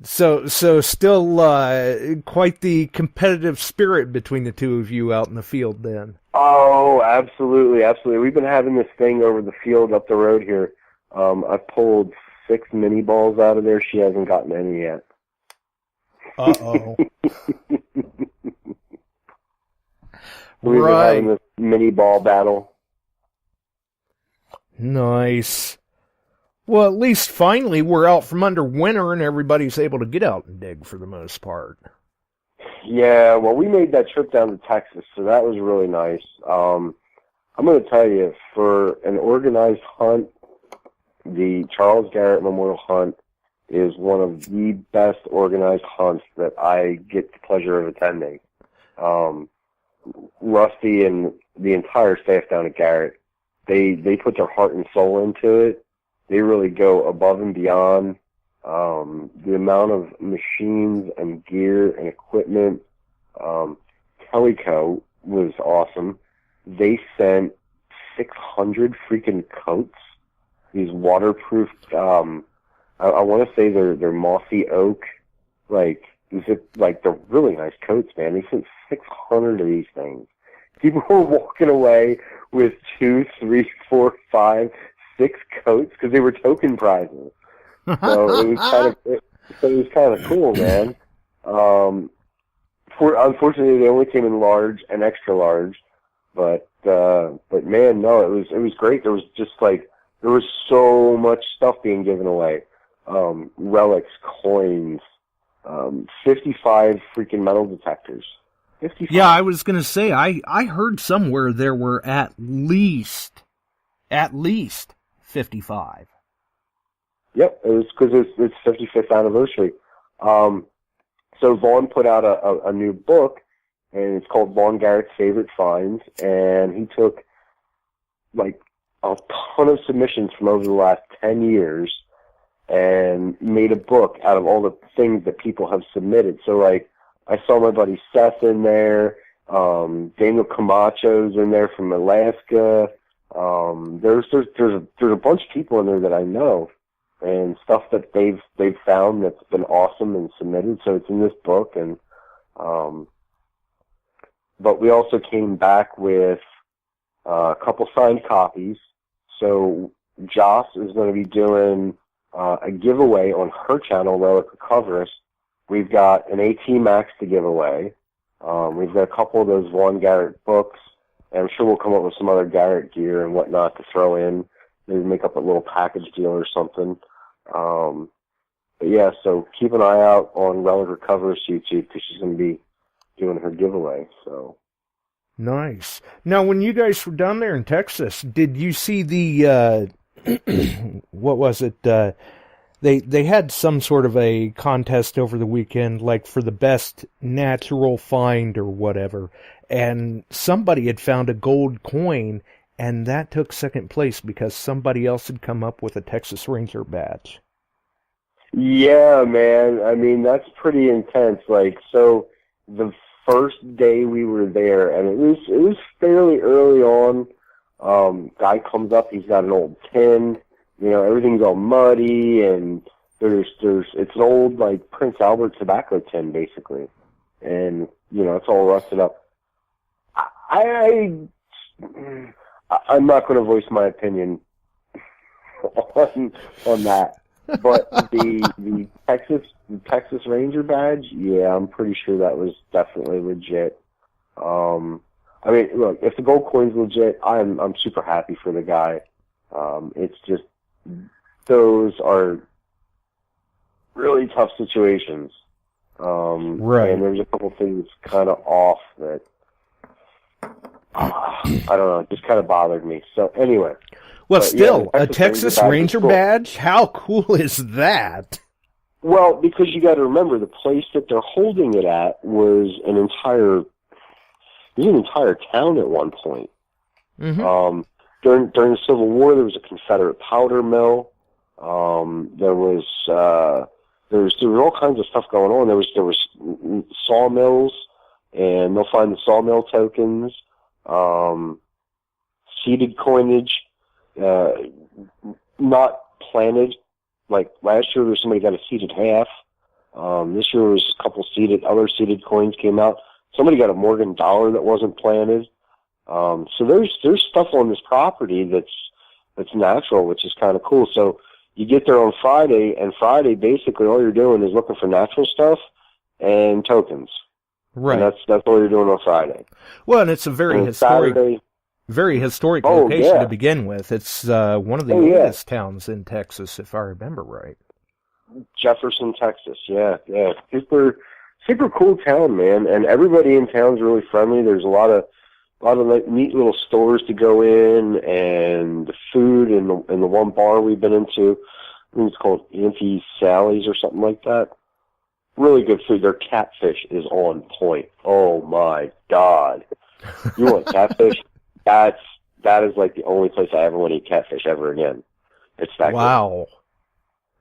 So still quite the competitive spirit between the two of you out in the field then. Oh, absolutely, absolutely. We've been having this thing over the field up the road here. I've pulled 6 mini balls out of there. She hasn't gotten any yet. Uh-oh. We've been having this mini ball battle. Nice. Well, at least finally we're out from under winter and everybody's able to get out and dig for the most part. Yeah, well, we made that trip down to Texas, so that was really nice. I'm going to tell you, for an organized hunt, the Charles Garrett Memorial Hunt is one of the best organized hunts that I get the pleasure of attending. Rusty and the entire staff down at Garrett, they put their heart and soul into it. They really go above and beyond. The amount of machines and gear and equipment. Teleco was awesome. They sent 600 freaking coats. These waterproof, I want to say they're mossy oak, like they're really nice coats, man. They sent 600 of these things. People were walking away with 2, 3, 4, 5, 6 coats because they were token prizes. So it was kind of cool, man. Unfortunately, they only came in large and extra large, but man, no, it was great. There was so much stuff being given away. Relics, coins, 55 freaking metal detectors. 55. Yeah, I was going to say, I heard somewhere there were at least 55. Yep, it was because it's 55th anniversary. So Vaughn put out a new book, and it's called Vaughn Garrett's Favorite Finds, and he took like a ton of submissions from over the last 10 years and made a book out of all the things that people have submitted. So like, I saw my buddy Seth in there, Daniel Camacho's in there from Alaska. There's a bunch of people in there that I know, and stuff that they've found that's been awesome and submitted. So it's in this book, and but we also came back with a couple signed copies. So Joss is going to be doing a giveaway on her channel, Relic Recoverist. We've got an AT Max to give away. We've got a couple of those Vaughn Garrett books, and I'm sure we'll come up with some other Garrett gear and whatnot to throw in. Maybe make up a little package deal or something. But yeah, so keep an eye out on Relic Recoverist YouTube because she's going to be doing her giveaway. So nice. Now, when you guys were down there in Texas, did you see the what was it? They had some sort of a contest over the weekend, like for the best natural find or whatever, and somebody had found a gold coin, and that took second place because somebody else had come up with a Texas Ranger badge. Yeah, man. I mean, that's pretty intense. Like, so the first day we were there, and it was fairly early on. Guy comes up, he's got an old tin. You know, everything's all muddy, and it's an old, like, Prince Albert tobacco tin, basically. And, you know, it's all rusted up. I'm not going to voice my opinion on that. But the Texas Ranger badge, yeah, I'm pretty sure that was definitely legit. I mean, look, if the gold coin's legit, I'm super happy for the guy. It's just, those are really tough situations. Right. And there's a couple things kind of off that, I don't know, it just kind of bothered me. So anyway. Well, but, still, yeah, a Texas Ranger badge? How cool is that? Well, because you got to remember, the place that they're holding it at was an entire town at one point. Mm-hmm. During the Civil War, there was a Confederate powder mill. There was all kinds of stuff going on. There was sawmills, and they'll find the sawmill tokens, seeded coinage, not planted. Like last year, there was somebody got a seeded half. This year, there was a couple other seeded coins came out. Somebody got a Morgan dollar that wasn't planted. So there's stuff on this property that's natural, which is kind of cool. So you get there on Friday, and Friday basically all you're doing is looking for natural stuff and tokens. Right. And that's all you're doing on Friday. Well, and it's a very historic location to begin with. It's one of the oldest towns in Texas, if I remember right. Jefferson, Texas. Yeah. Super cool town, man. And everybody in town's really friendly. There's a lot of like neat little stores to go in, and the food in the one bar we've been into, I think it's called Auntie Sally's or something like that. Really good food. Their catfish is on point. Oh my God. You want catfish? That is like the only place I ever want to eat catfish ever again. It's that wow.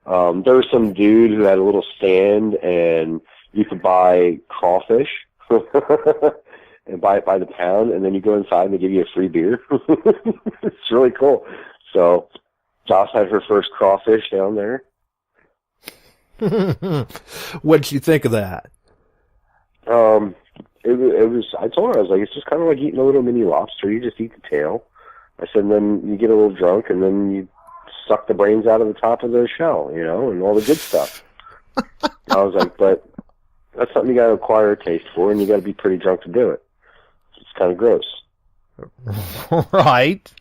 good. There was some dude who had a little stand, and you could buy crawfish. and buy it by the pound, and then you go inside and they give you a free beer. It's really cool. So Josh had her first crawfish down there. What'd you think of that? It was, I told her, I was like, it's just kind of like eating a little mini lobster. You just eat the tail. I said, and then you get a little drunk, and then you suck the brains out of the top of the shell, you know, and all the good stuff. I was like, but that's something you got to acquire a taste for, and you got to be pretty drunk to do it. It's kind of gross. Right.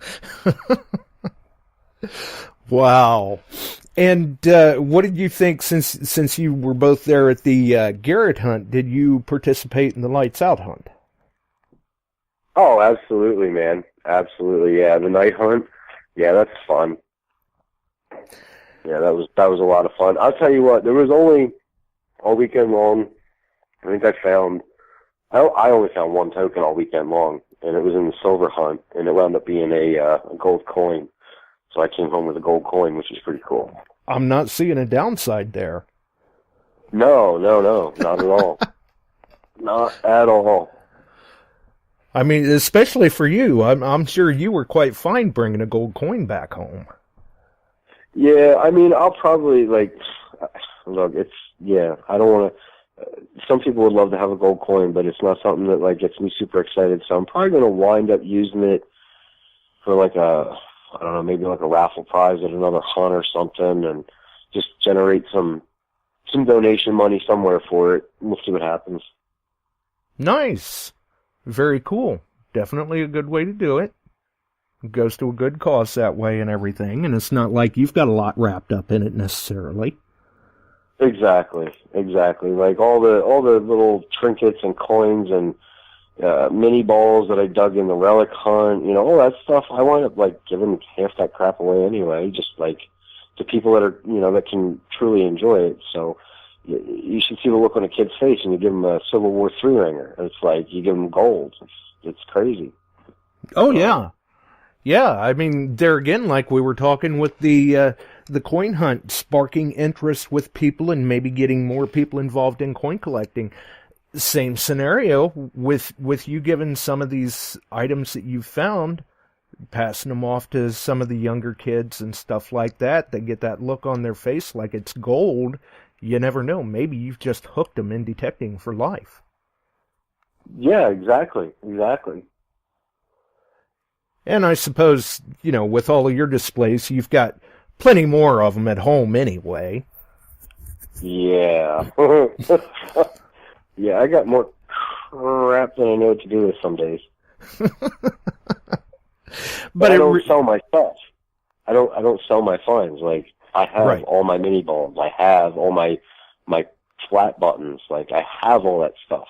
Wow. And what did you think, since you were both there at the Garrett hunt, did you participate in the Lights Out hunt? Oh, absolutely, man. Absolutely, yeah. The night hunt, yeah, that's fun. Yeah, that was a lot of fun. I'll tell you what, there was only all weekend long, I think I only found one token all weekend long, and it was in the silver hunt, and it wound up being a gold coin. So I came home with a gold coin, which is pretty cool. I'm not seeing a downside there. No, not at all. Not at all. I mean, especially for you. I'm sure you were quite fine bringing a gold coin back home. Yeah, I mean, I'll probably, look, I don't want to, some people would love to have a gold coin, but it's not something that, gets me super excited, so I'm probably going to wind up using it for, I don't know, maybe a raffle prize at another hunt or something, and just generate some donation money somewhere for it. We'll see what happens. Nice. Very cool. Definitely a good way to do it. It goes to a good cause that way and everything, and it's not like you've got a lot wrapped up in it necessarily. Exactly. Like all the little trinkets and coins and mini balls that I dug in the relic hunt, all that stuff, I wind up giving half that crap away anyway, just to people that are, that can truly enjoy it. So you should see the look on a kid's face and you give them a Civil War III ringer. It's like you give them gold. It's crazy. Oh, yeah. Yeah, I mean, there again, like we were talking with the coin hunt, sparking interest with people and maybe getting more people involved in coin collecting. Same scenario with you giving some of these items that you've found, passing them off to some of the younger kids and stuff like that. They get that look on their face like it's gold. You never know. Maybe you've just hooked them in detecting for life. Yeah, exactly. And I suppose, with all of your displays, you've got plenty more of them at home anyway. Yeah. Yeah, I got more crap than I know what to do with some days. But I don't sell my stuff. I don't sell my finds. I have all my mini balls. I have all my flat buttons. I have all that stuff.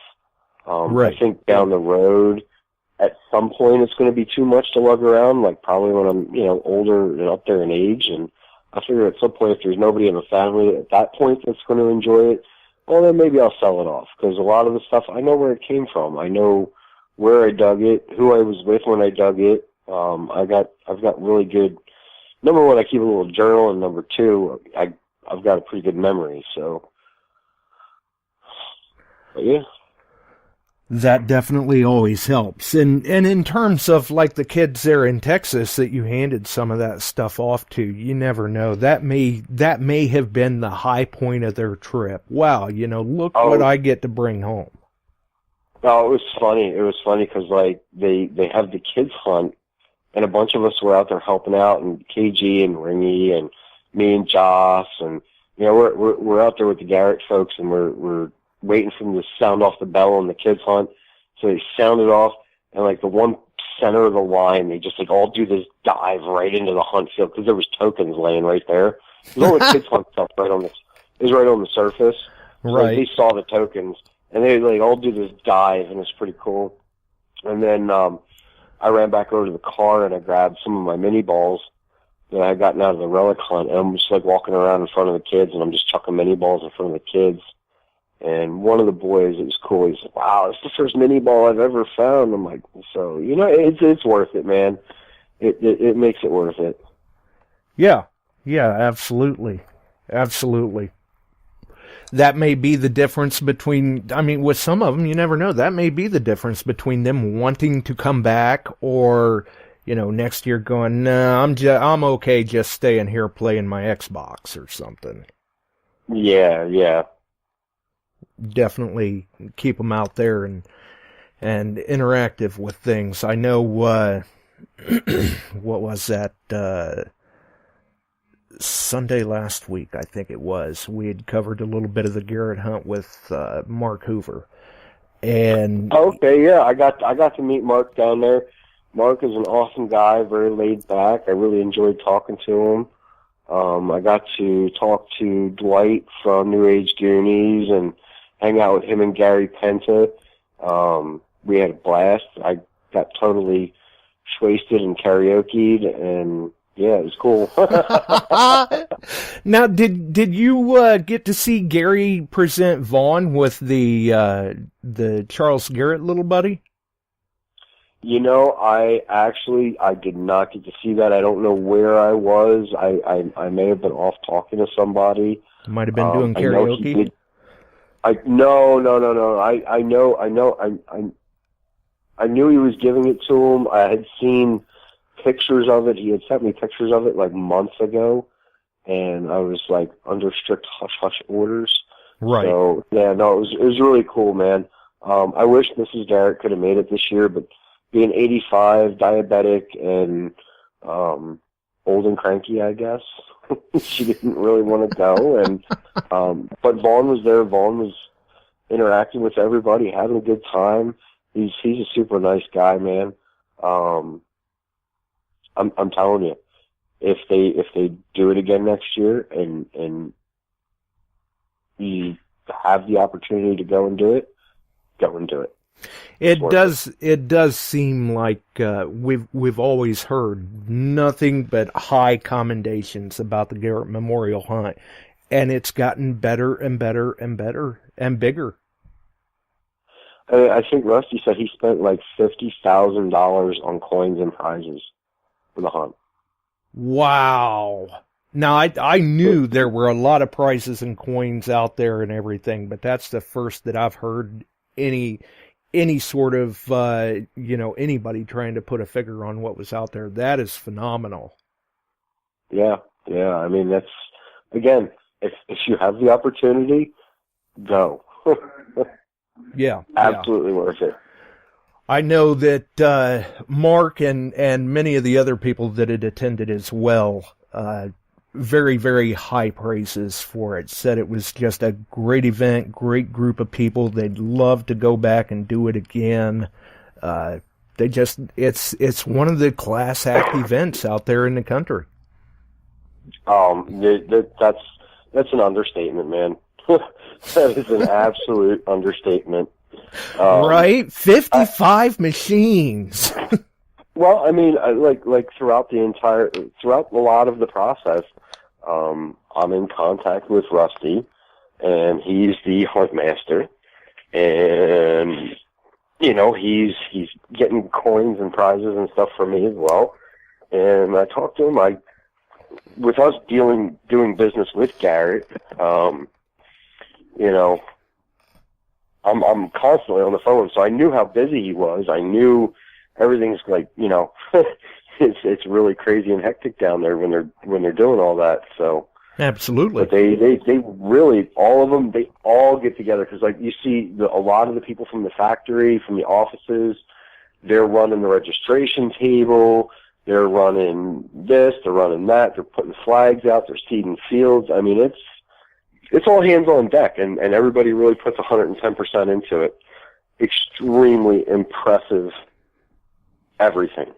I think down the road, at some point, it's going to be too much to lug around. Probably when I'm older and up there in age, and I figure at some point if there's nobody in the family at that point that's going to enjoy it, well, then maybe I'll sell it off, because a lot of the stuff, I know where it came from. I know where I dug it, who I was with when I dug it. I've got really good, number one, I keep a little journal, and number two, I've got a pretty good memory, so, but yeah. That definitely always helps. And in terms of the kids there in Texas that you handed some of that stuff off to, you never know. That may have been the high point of their trip. Wow, look what I get to bring home. Oh, it was funny. It was funny because they have the kids hunt, and a bunch of us were out there helping out, and KG and Ringy and me and Joss, and we're out there with the Garrett folks, and we're waiting for them to sound off the bell on the kids hunt. So they sounded off, and the one center of the line, they just all do this dive right into the hunt field, because there was tokens laying right there. There's all the kids hunt stuff right on the surface. Right. So they saw the tokens, and they all do this dive, and it's pretty cool. And then I ran back over to the car and I grabbed some of my mini balls that I had gotten out of the relic hunt, and I'm just walking around in front of the kids, and I'm just chucking mini balls in front of the kids. And one of the boys, it was cool. He's like, "Wow, it's the first mini ball I've ever found." I'm like, "So it's worth it, man. It makes it worth it." Yeah, absolutely. that may be the difference between, I mean, with some of them, you never know. That may be the difference between them wanting to come back or, next year going, no, I'm okay just staying here playing my Xbox or something. Yeah. Definitely keep them out there and interactive with things. I know, what was that, Sunday last week, I think it was, we had covered a little bit of the Garrett hunt with Mark Hoover. And okay, yeah, I got to meet Mark down there. Mark is an awesome guy, very laid back. I really enjoyed talking to him. I got to talk to Dwight from New Age Goonies and hang out with him and Gary Penta. We had a blast. I got totally wasted and karaoke'd, and yeah, it was cool. Now, did you get to see Gary present Vaughn with the Charles Garrett little buddy? I did not get to see that. I don't know where I was. I may have been off talking to somebody. Might have been doing karaoke. No. I knew he was giving it to him. I had seen pictures of it. He had sent me pictures of it like months ago, and I was like under strict hush orders. Right. So yeah, no, it was really cool, man. I wish Mrs. Garrett could have made it this year, but being 85, diabetic, and old and cranky, I guess, she didn't really want to go. And but Vaughn was there. Vaughn was interacting with everybody, having a good time. He's a super nice guy, man. I'm telling you, if they do it again next year and you have the opportunity to go and do it, go and do it. It does seem like we've always heard nothing but high commendations about the Garrett Memorial Hunt, and it's gotten better and better and better and bigger. I think Rusty said he spent like $50,000 on coins and prizes for the hunt. Wow. Now, I knew there were a lot of prizes and coins out there and everything, but that's the first that I've heard any sort of, anybody trying to put a figure on what was out there. That is phenomenal. Yeah. I mean, that's, again, if you have the opportunity, go. Yeah. Absolutely worth it. I know that Mark and many of the other people that had attended as well, very, very high praises for it. Said it was just a great event, great group of people. They'd love to go back and do it again. It's one of the class act events out there in the country. That's an understatement, man. That is an absolute understatement. Right? 55 machines. Well, I mean, like throughout a lot of the process, I'm in contact with Rusty, and he's the hunt master, and he's getting coins and prizes and stuff for me as well. And I talked to him. With us doing business with Garrett, I'm constantly on the phone, so I knew how busy he was. I knew everything's like, it's really crazy and hectic down there when they're doing all that. So absolutely, but they really, all of them, they all get together because like you see a lot of the people from the factory, from the offices, they're running the registration table. They're running this, they're running that, they're putting flags out, they're seeding fields. I mean, it's all hands on deck, and everybody really puts 110% into it. Extremely impressive everything.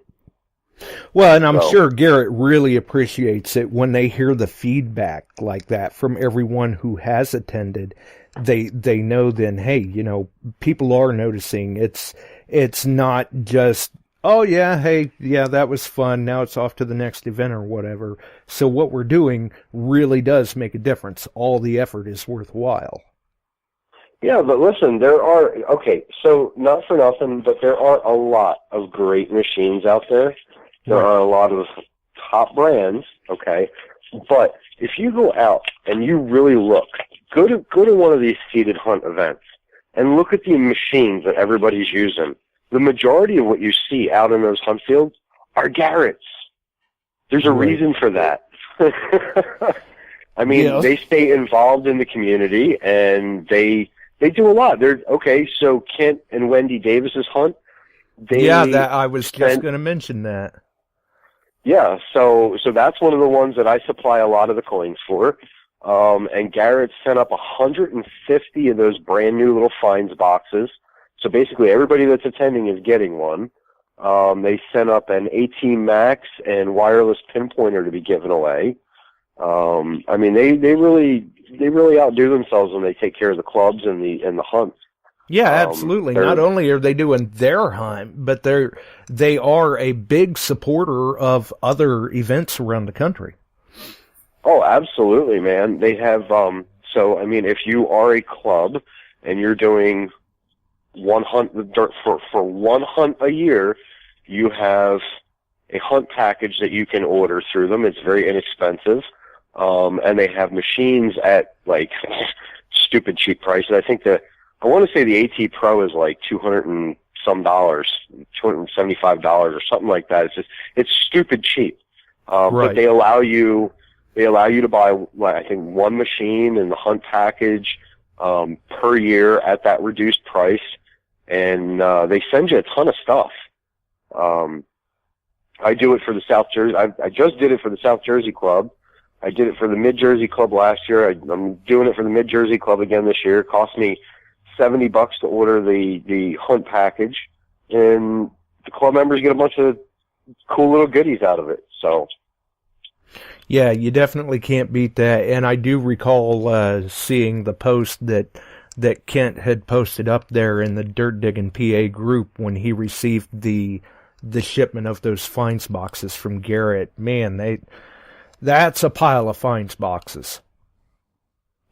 Well, and I'm sure Garrett really appreciates it when they hear the feedback like that from everyone who has attended. They know then, hey, people are noticing. It's not just, oh yeah, hey, yeah, that was fun. Now it's off to the next event or whatever. So what we're doing really does make a difference. All the effort is worthwhile. Yeah, but listen, so not for nothing, but there are a lot of great machines out there. There are a lot of top brands, okay? But if you go out and you really look go to one of these seated hunt events and look at the machines that everybody's using. The majority of what you see out in those hunt fields are Garrett's. There's a reason for that. I mean, they stay involved in the community, and they do a lot. So Kent and Wendy Davis's hunt. I was just going to mention that. Yeah, so that's one of the ones that I supply a lot of the coins for. And Garrett sent up 150 of those brand new little finds boxes. So basically everybody that's attending is getting one. They sent up an AT Max and wireless pinpointer to be given away. I mean, they really outdo themselves when they take care of the clubs and the hunts. Yeah, absolutely. Not only are they doing their hunt, but they are a big supporter of other events around the country. Oh, absolutely, man. They have, so, I mean, if you are a club and you're doing one hunt, for one hunt a year, you have a hunt package that you can order through them. It's very inexpensive. And they have machines at, like, stupid cheap prices. I want to say the AT Pro is like $200 and some dollars, $275 or something like that. It's stupid cheap. But they allow you to buy, I think, one machine in the hunt package, per year at that reduced price. And, they send you a ton of stuff. I do it for the South Jersey. I just did it for the South Jersey Club. I did it for the Mid Jersey Club last year. I'm doing it for the Mid Jersey Club again this year. It cost me $70 to order the hunt package, and the club members get a bunch of cool little goodies out of it. So, yeah, you definitely can't beat that. And I do recall seeing the post that Kent had posted up there in the Dirt Digging PA group when he received the shipment of those finds boxes from Garrett. Man, that's a pile of finds boxes.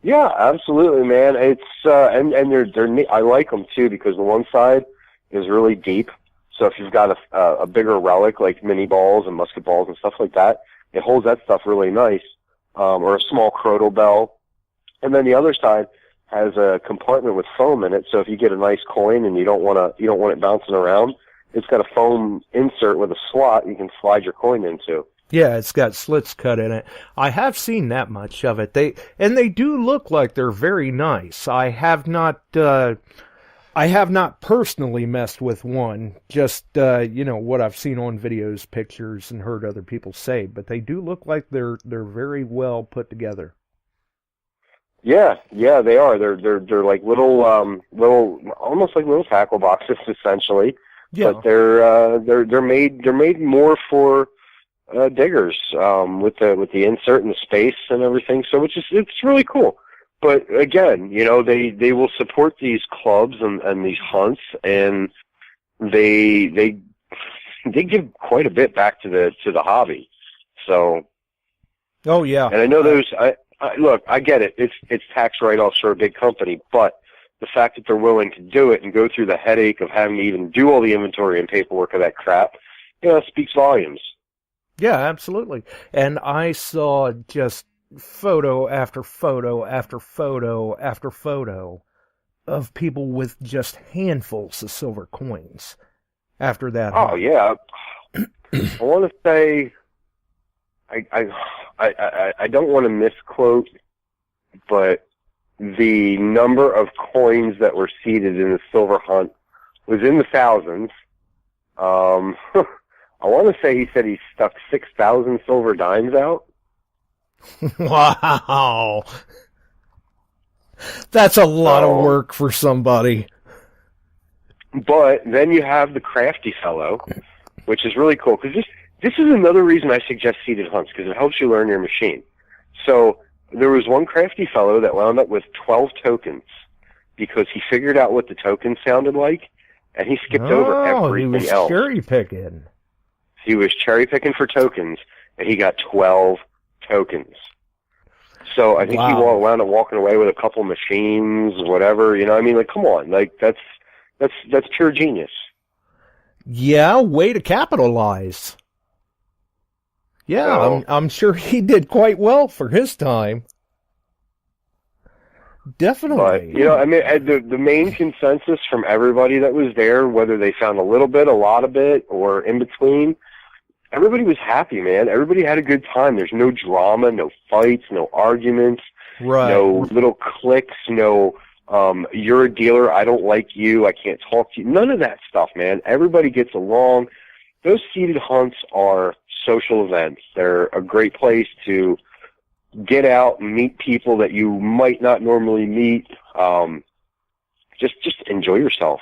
Yeah, absolutely, man. It's and they're I like them too because the one side is really deep. So if you've got a bigger relic like mini balls and musket balls and stuff like that, it holds that stuff really nice. Or a small crotal bell, and then the other side has a compartment with foam in it. So if you get a nice coin and you don't want it bouncing around, it's got a foam insert with a slot you can slide your coin into. Yeah, it's got slits cut in it. I have seen that much of it. They do look like they're very nice. I have not personally messed with one, just what I've seen on videos, pictures, and heard other people say, but they do look like they're very well put together. Yeah, they are. They're like little almost like little tackle boxes essentially. Yeah. But they're made more for diggers, with the insert and the space and everything. So it's really cool. But again, they will support these clubs and these hunts, and they give quite a bit back to the hobby. So. Oh yeah. And I know look, I get it. It's tax write-offs for a big company, but the fact that they're willing to do it and go through the headache of having to even do all the inventory and paperwork of that crap, speaks volumes. Yeah, absolutely. And I saw just photo after photo after photo after photo of people with just handfuls of silver coins after that. Oh, yeah. I want to say, I don't want to misquote, but the number of coins that were seeded in the silver hunt was in the thousands. I want to say he said he stuck 6,000 silver dimes out. Wow. That's a lot of work for somebody. But then you have the crafty fellow, which is really cool, because this is another reason I suggest seeded hunts, because it helps you learn your machine. So there was one crafty fellow that wound up with 12 tokens, because he figured out what the tokens sounded like, and he skipped over everything else. He was cherry-picking. He was cherry-picking for tokens, and he got 12 tokens. So I think he wound up walking away with a couple machines, whatever. I mean, like, come on, like that's pure genius. Yeah, way to capitalize. Yeah, I'm sure he did quite well for his time. Definitely. But, I mean, the main consensus from everybody that was there, whether they found a little bit, a lot of it, or in between, everybody was happy, man. Everybody had a good time. There's no drama, no fights, no arguments, no little cliques, no, you're a dealer, I don't like you, I can't talk to you. None of that stuff, man. Everybody gets along. Those seated hunts are social events. They're a great place to get out and meet people that you might not normally meet. Just enjoy yourself.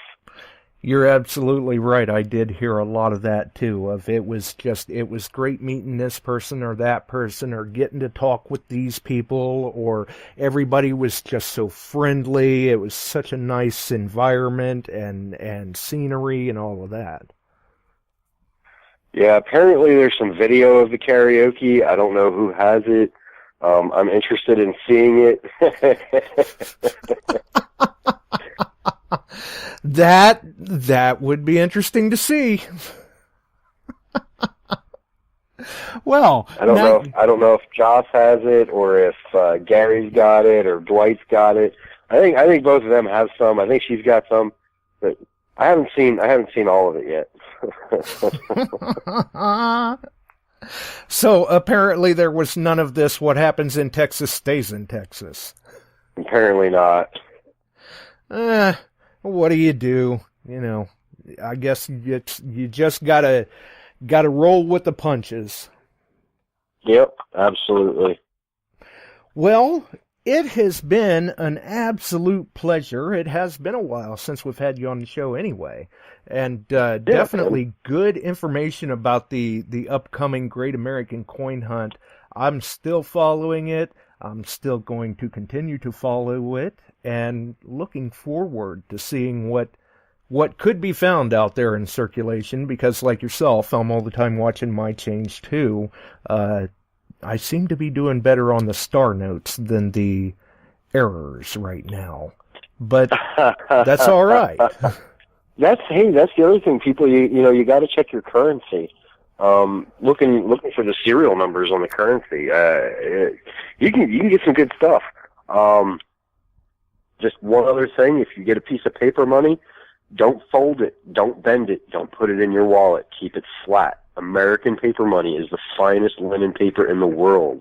You're absolutely right. I did hear a lot of that too. It was great meeting this person or that person, or getting to talk with these people, or everybody was just so friendly. It was such a nice environment and scenery and all of that. Yeah, apparently there's some video of the karaoke. I don't know who has it. I'm interested in seeing it. That would be interesting to see. Well, I don't know if Joss has it, or if Gary's got it, or Dwight's got it. I think both of them have some. I think she's got some, but I haven't seen all of it yet. So apparently there was none of this. What happens in Texas stays in Texas. Apparently not. What do you do? I guess you just gotta roll with the punches. Yep, absolutely. Well, it has been an absolute pleasure. It has been a while since we've had you on the show anyway. And definitely good information about the upcoming Great American Coin Hunt. I'm still following it. I'm still going to continue to follow it, and looking forward to seeing what could be found out there in circulation, because like yourself, I'm all the time watching my change too. I seem to be doing better on the star notes than the errors right now, but that's all right. That's the other thing. People, you got to check your currency. Looking for the serial numbers on the currency. You can get some good stuff. Just one other thing: if you get a piece of paper money, don't fold it, don't bend it, don't put it in your wallet. Keep it flat. American paper money is the finest linen paper in the world.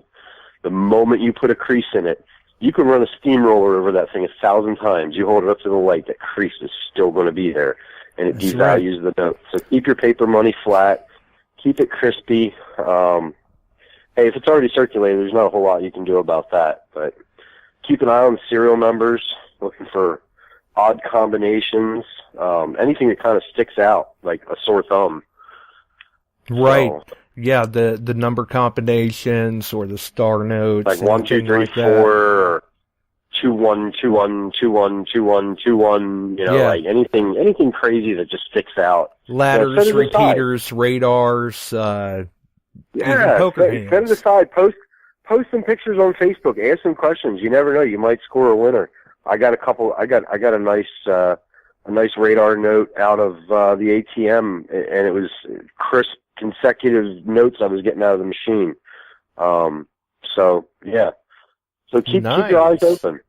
The moment you put a crease in it, you can run a steamroller over that thing 1,000 times. You hold it up to the light, that crease is still going to be there, and it devalues the note. So keep your paper money flat. Keep it crispy. Hey, if it's already circulated, there's not a whole lot you can do about that. But keep an eye on the serial numbers, looking for odd combinations, anything that kind of sticks out, like a sore thumb. Right. So, yeah, the number combinations or the star notes. Like 1, 2, 3, 4, or 2, 1, 2, 1, 2, 1, 2, 1, 2, 1. Like anything crazy that just sticks out. Ladders, repeaters, radars. Even poker hands. Set it aside. Post some pictures on Facebook. Ask some questions. You never know. You might score a winner. I got a couple. I got a nice radar note out of the ATM, and it was crisp, consecutive notes I was getting out of the machine. So yeah. So keep your eyes open.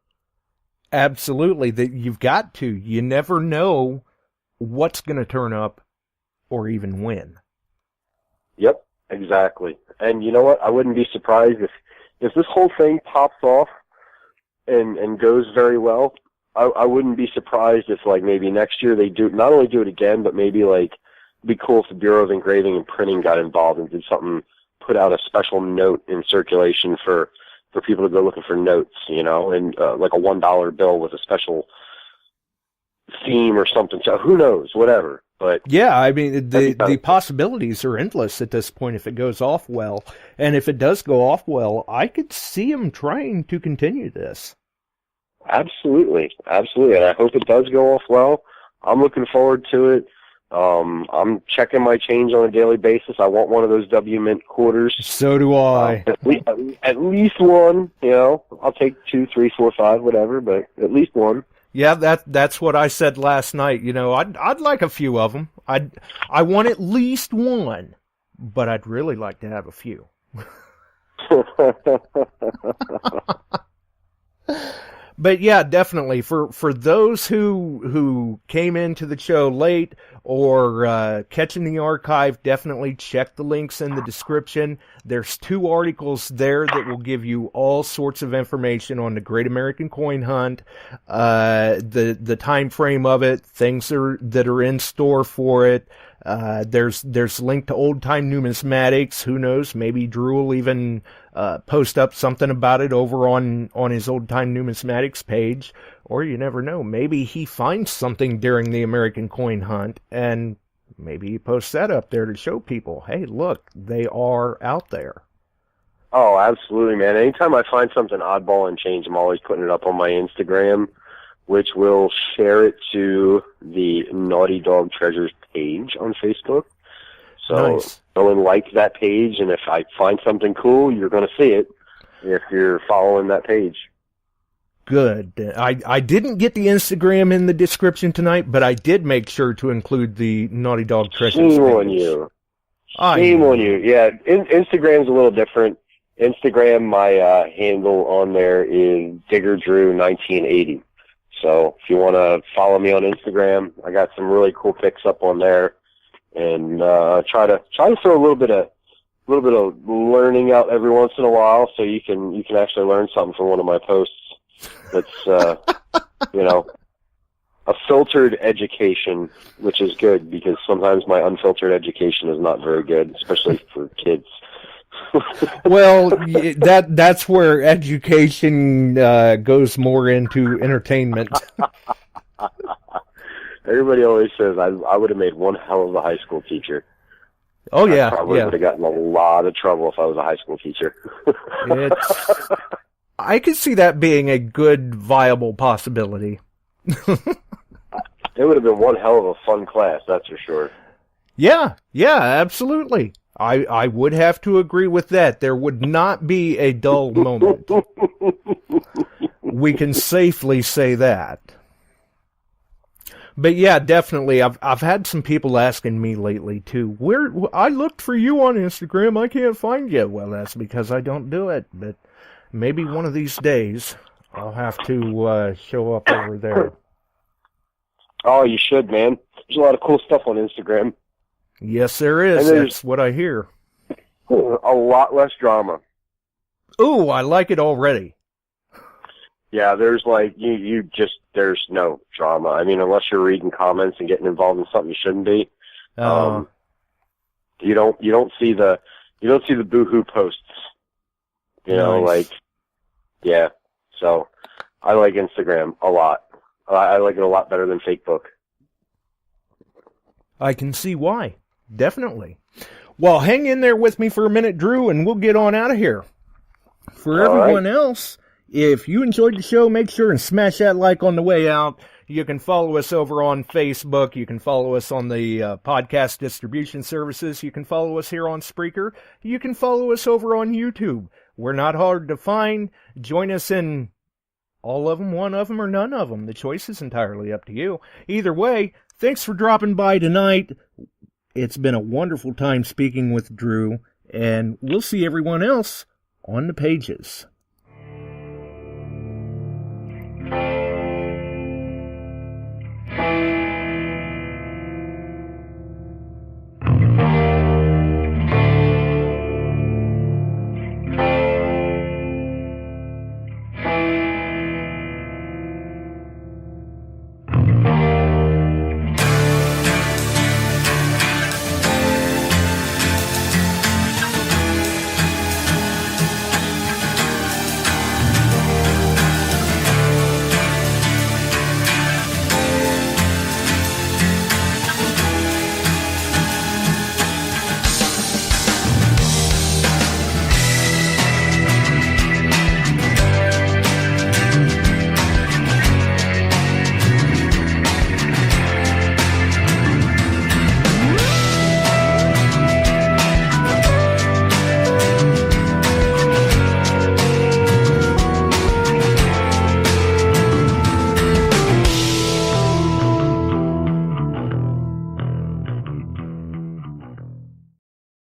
Absolutely. You've got to. You never know what's going to turn up or even when. Yep, exactly. And you know what? I wouldn't be surprised if this whole thing pops off and goes very well. I wouldn't be surprised if, like, maybe next year they not only do it again, but maybe, like, it'd be cool if the Bureau of Engraving and Printing got involved and did something, put out a special note in circulation for people to go looking for notes, and like a $1 bill with a special theme or something. So who knows, whatever. But yeah, I mean, the possibilities are endless at this point if it goes off well. And if it does go off well, I could see them trying to continue this. Absolutely. And I hope it does go off well. I'm looking forward to it. I'm checking my change on a daily basis. I want one of those W Mint quarters. So do I. At least one. I'll take 2, 3, 4, 5, whatever, but at least one. Yeah, that's what I said last night. I'd like a few of them. I want at least one, but I'd really like to have a few. But yeah, definitely for those who came into the show late or catching the archive, definitely check the links in the description. There's 2 articles there that will give you all sorts of information on the Great American Coin Hunt, the time frame of it, things that are in store for it. There's a link to Oldetyme Numismatics. Who knows? Maybe Drew will even post up something about it over on his Oldetyme Numismatics page. Or you never know. Maybe he finds something during the American Coin Hunt, and maybe he posts that up there to show people, hey, look, they are out there. Oh, absolutely, man. Anytime I find something oddball and change, I'm always putting it up on my Instagram, which will share it to the Naughty Dog Treasures page on Facebook. So Nice. go and like that page, and if I find something cool, you're going to see it if you're following that page. Good. I didn't get the Instagram in the description tonight, but I did make sure to include the Naughty Dog Treasures Shame page. on you. Shame on you. Yeah, Instagram's a little different. Instagram, my handle on there is DiggerDrew1980. So if you want to follow me on Instagram, I got some really cool pics up on there, and try to throw a little bit of learning out every once in a while, so you can actually learn something from one of my posts. That's a filtered education, which is good because sometimes my unfiltered education is not very good, especially for kids. Well, that's where education goes more into entertainment. Everybody always says I would have made one hell of a high school teacher. Oh yeah, I probably would have gotten a lot of trouble if I was a high school teacher. I could see that being a good, viable possibility. It would have been one hell of a fun class, that's for sure. Yeah, absolutely. I would have to agree with that. There would not be a dull moment. We can safely say that. But yeah, definitely. I've had some people asking me lately too. I looked for you on Instagram. I can't find you. Well, that's because I don't do it. But maybe one of these days I'll have to show up over there. Oh, you should, man. There's a lot of cool stuff on Instagram. Yes, there is. That's what I hear. A lot less drama. Ooh, I like it already. Yeah, there's like there's no drama. I mean, unless you're reading comments and getting involved in something you shouldn't be. You don't see the boohoo posts. Nice. Yeah. So I like Instagram a lot. I like it a lot better than Facebook. I can see why. Definitely. Well, hang in there with me for a minute, Drew, and we'll get on out of here. For everyone else, if you enjoyed the show, make sure and smash that like on the way out. You can follow us over on Facebook. You can follow us on the podcast distribution services. You can follow us here on Spreaker. You can follow us over on YouTube. We're not hard to find. Join us in all of them, one of them, or none of them. The choice is entirely up to you. Either way, thanks for dropping by tonight. It's been a wonderful time speaking with Drew, and we'll see everyone else on the pages.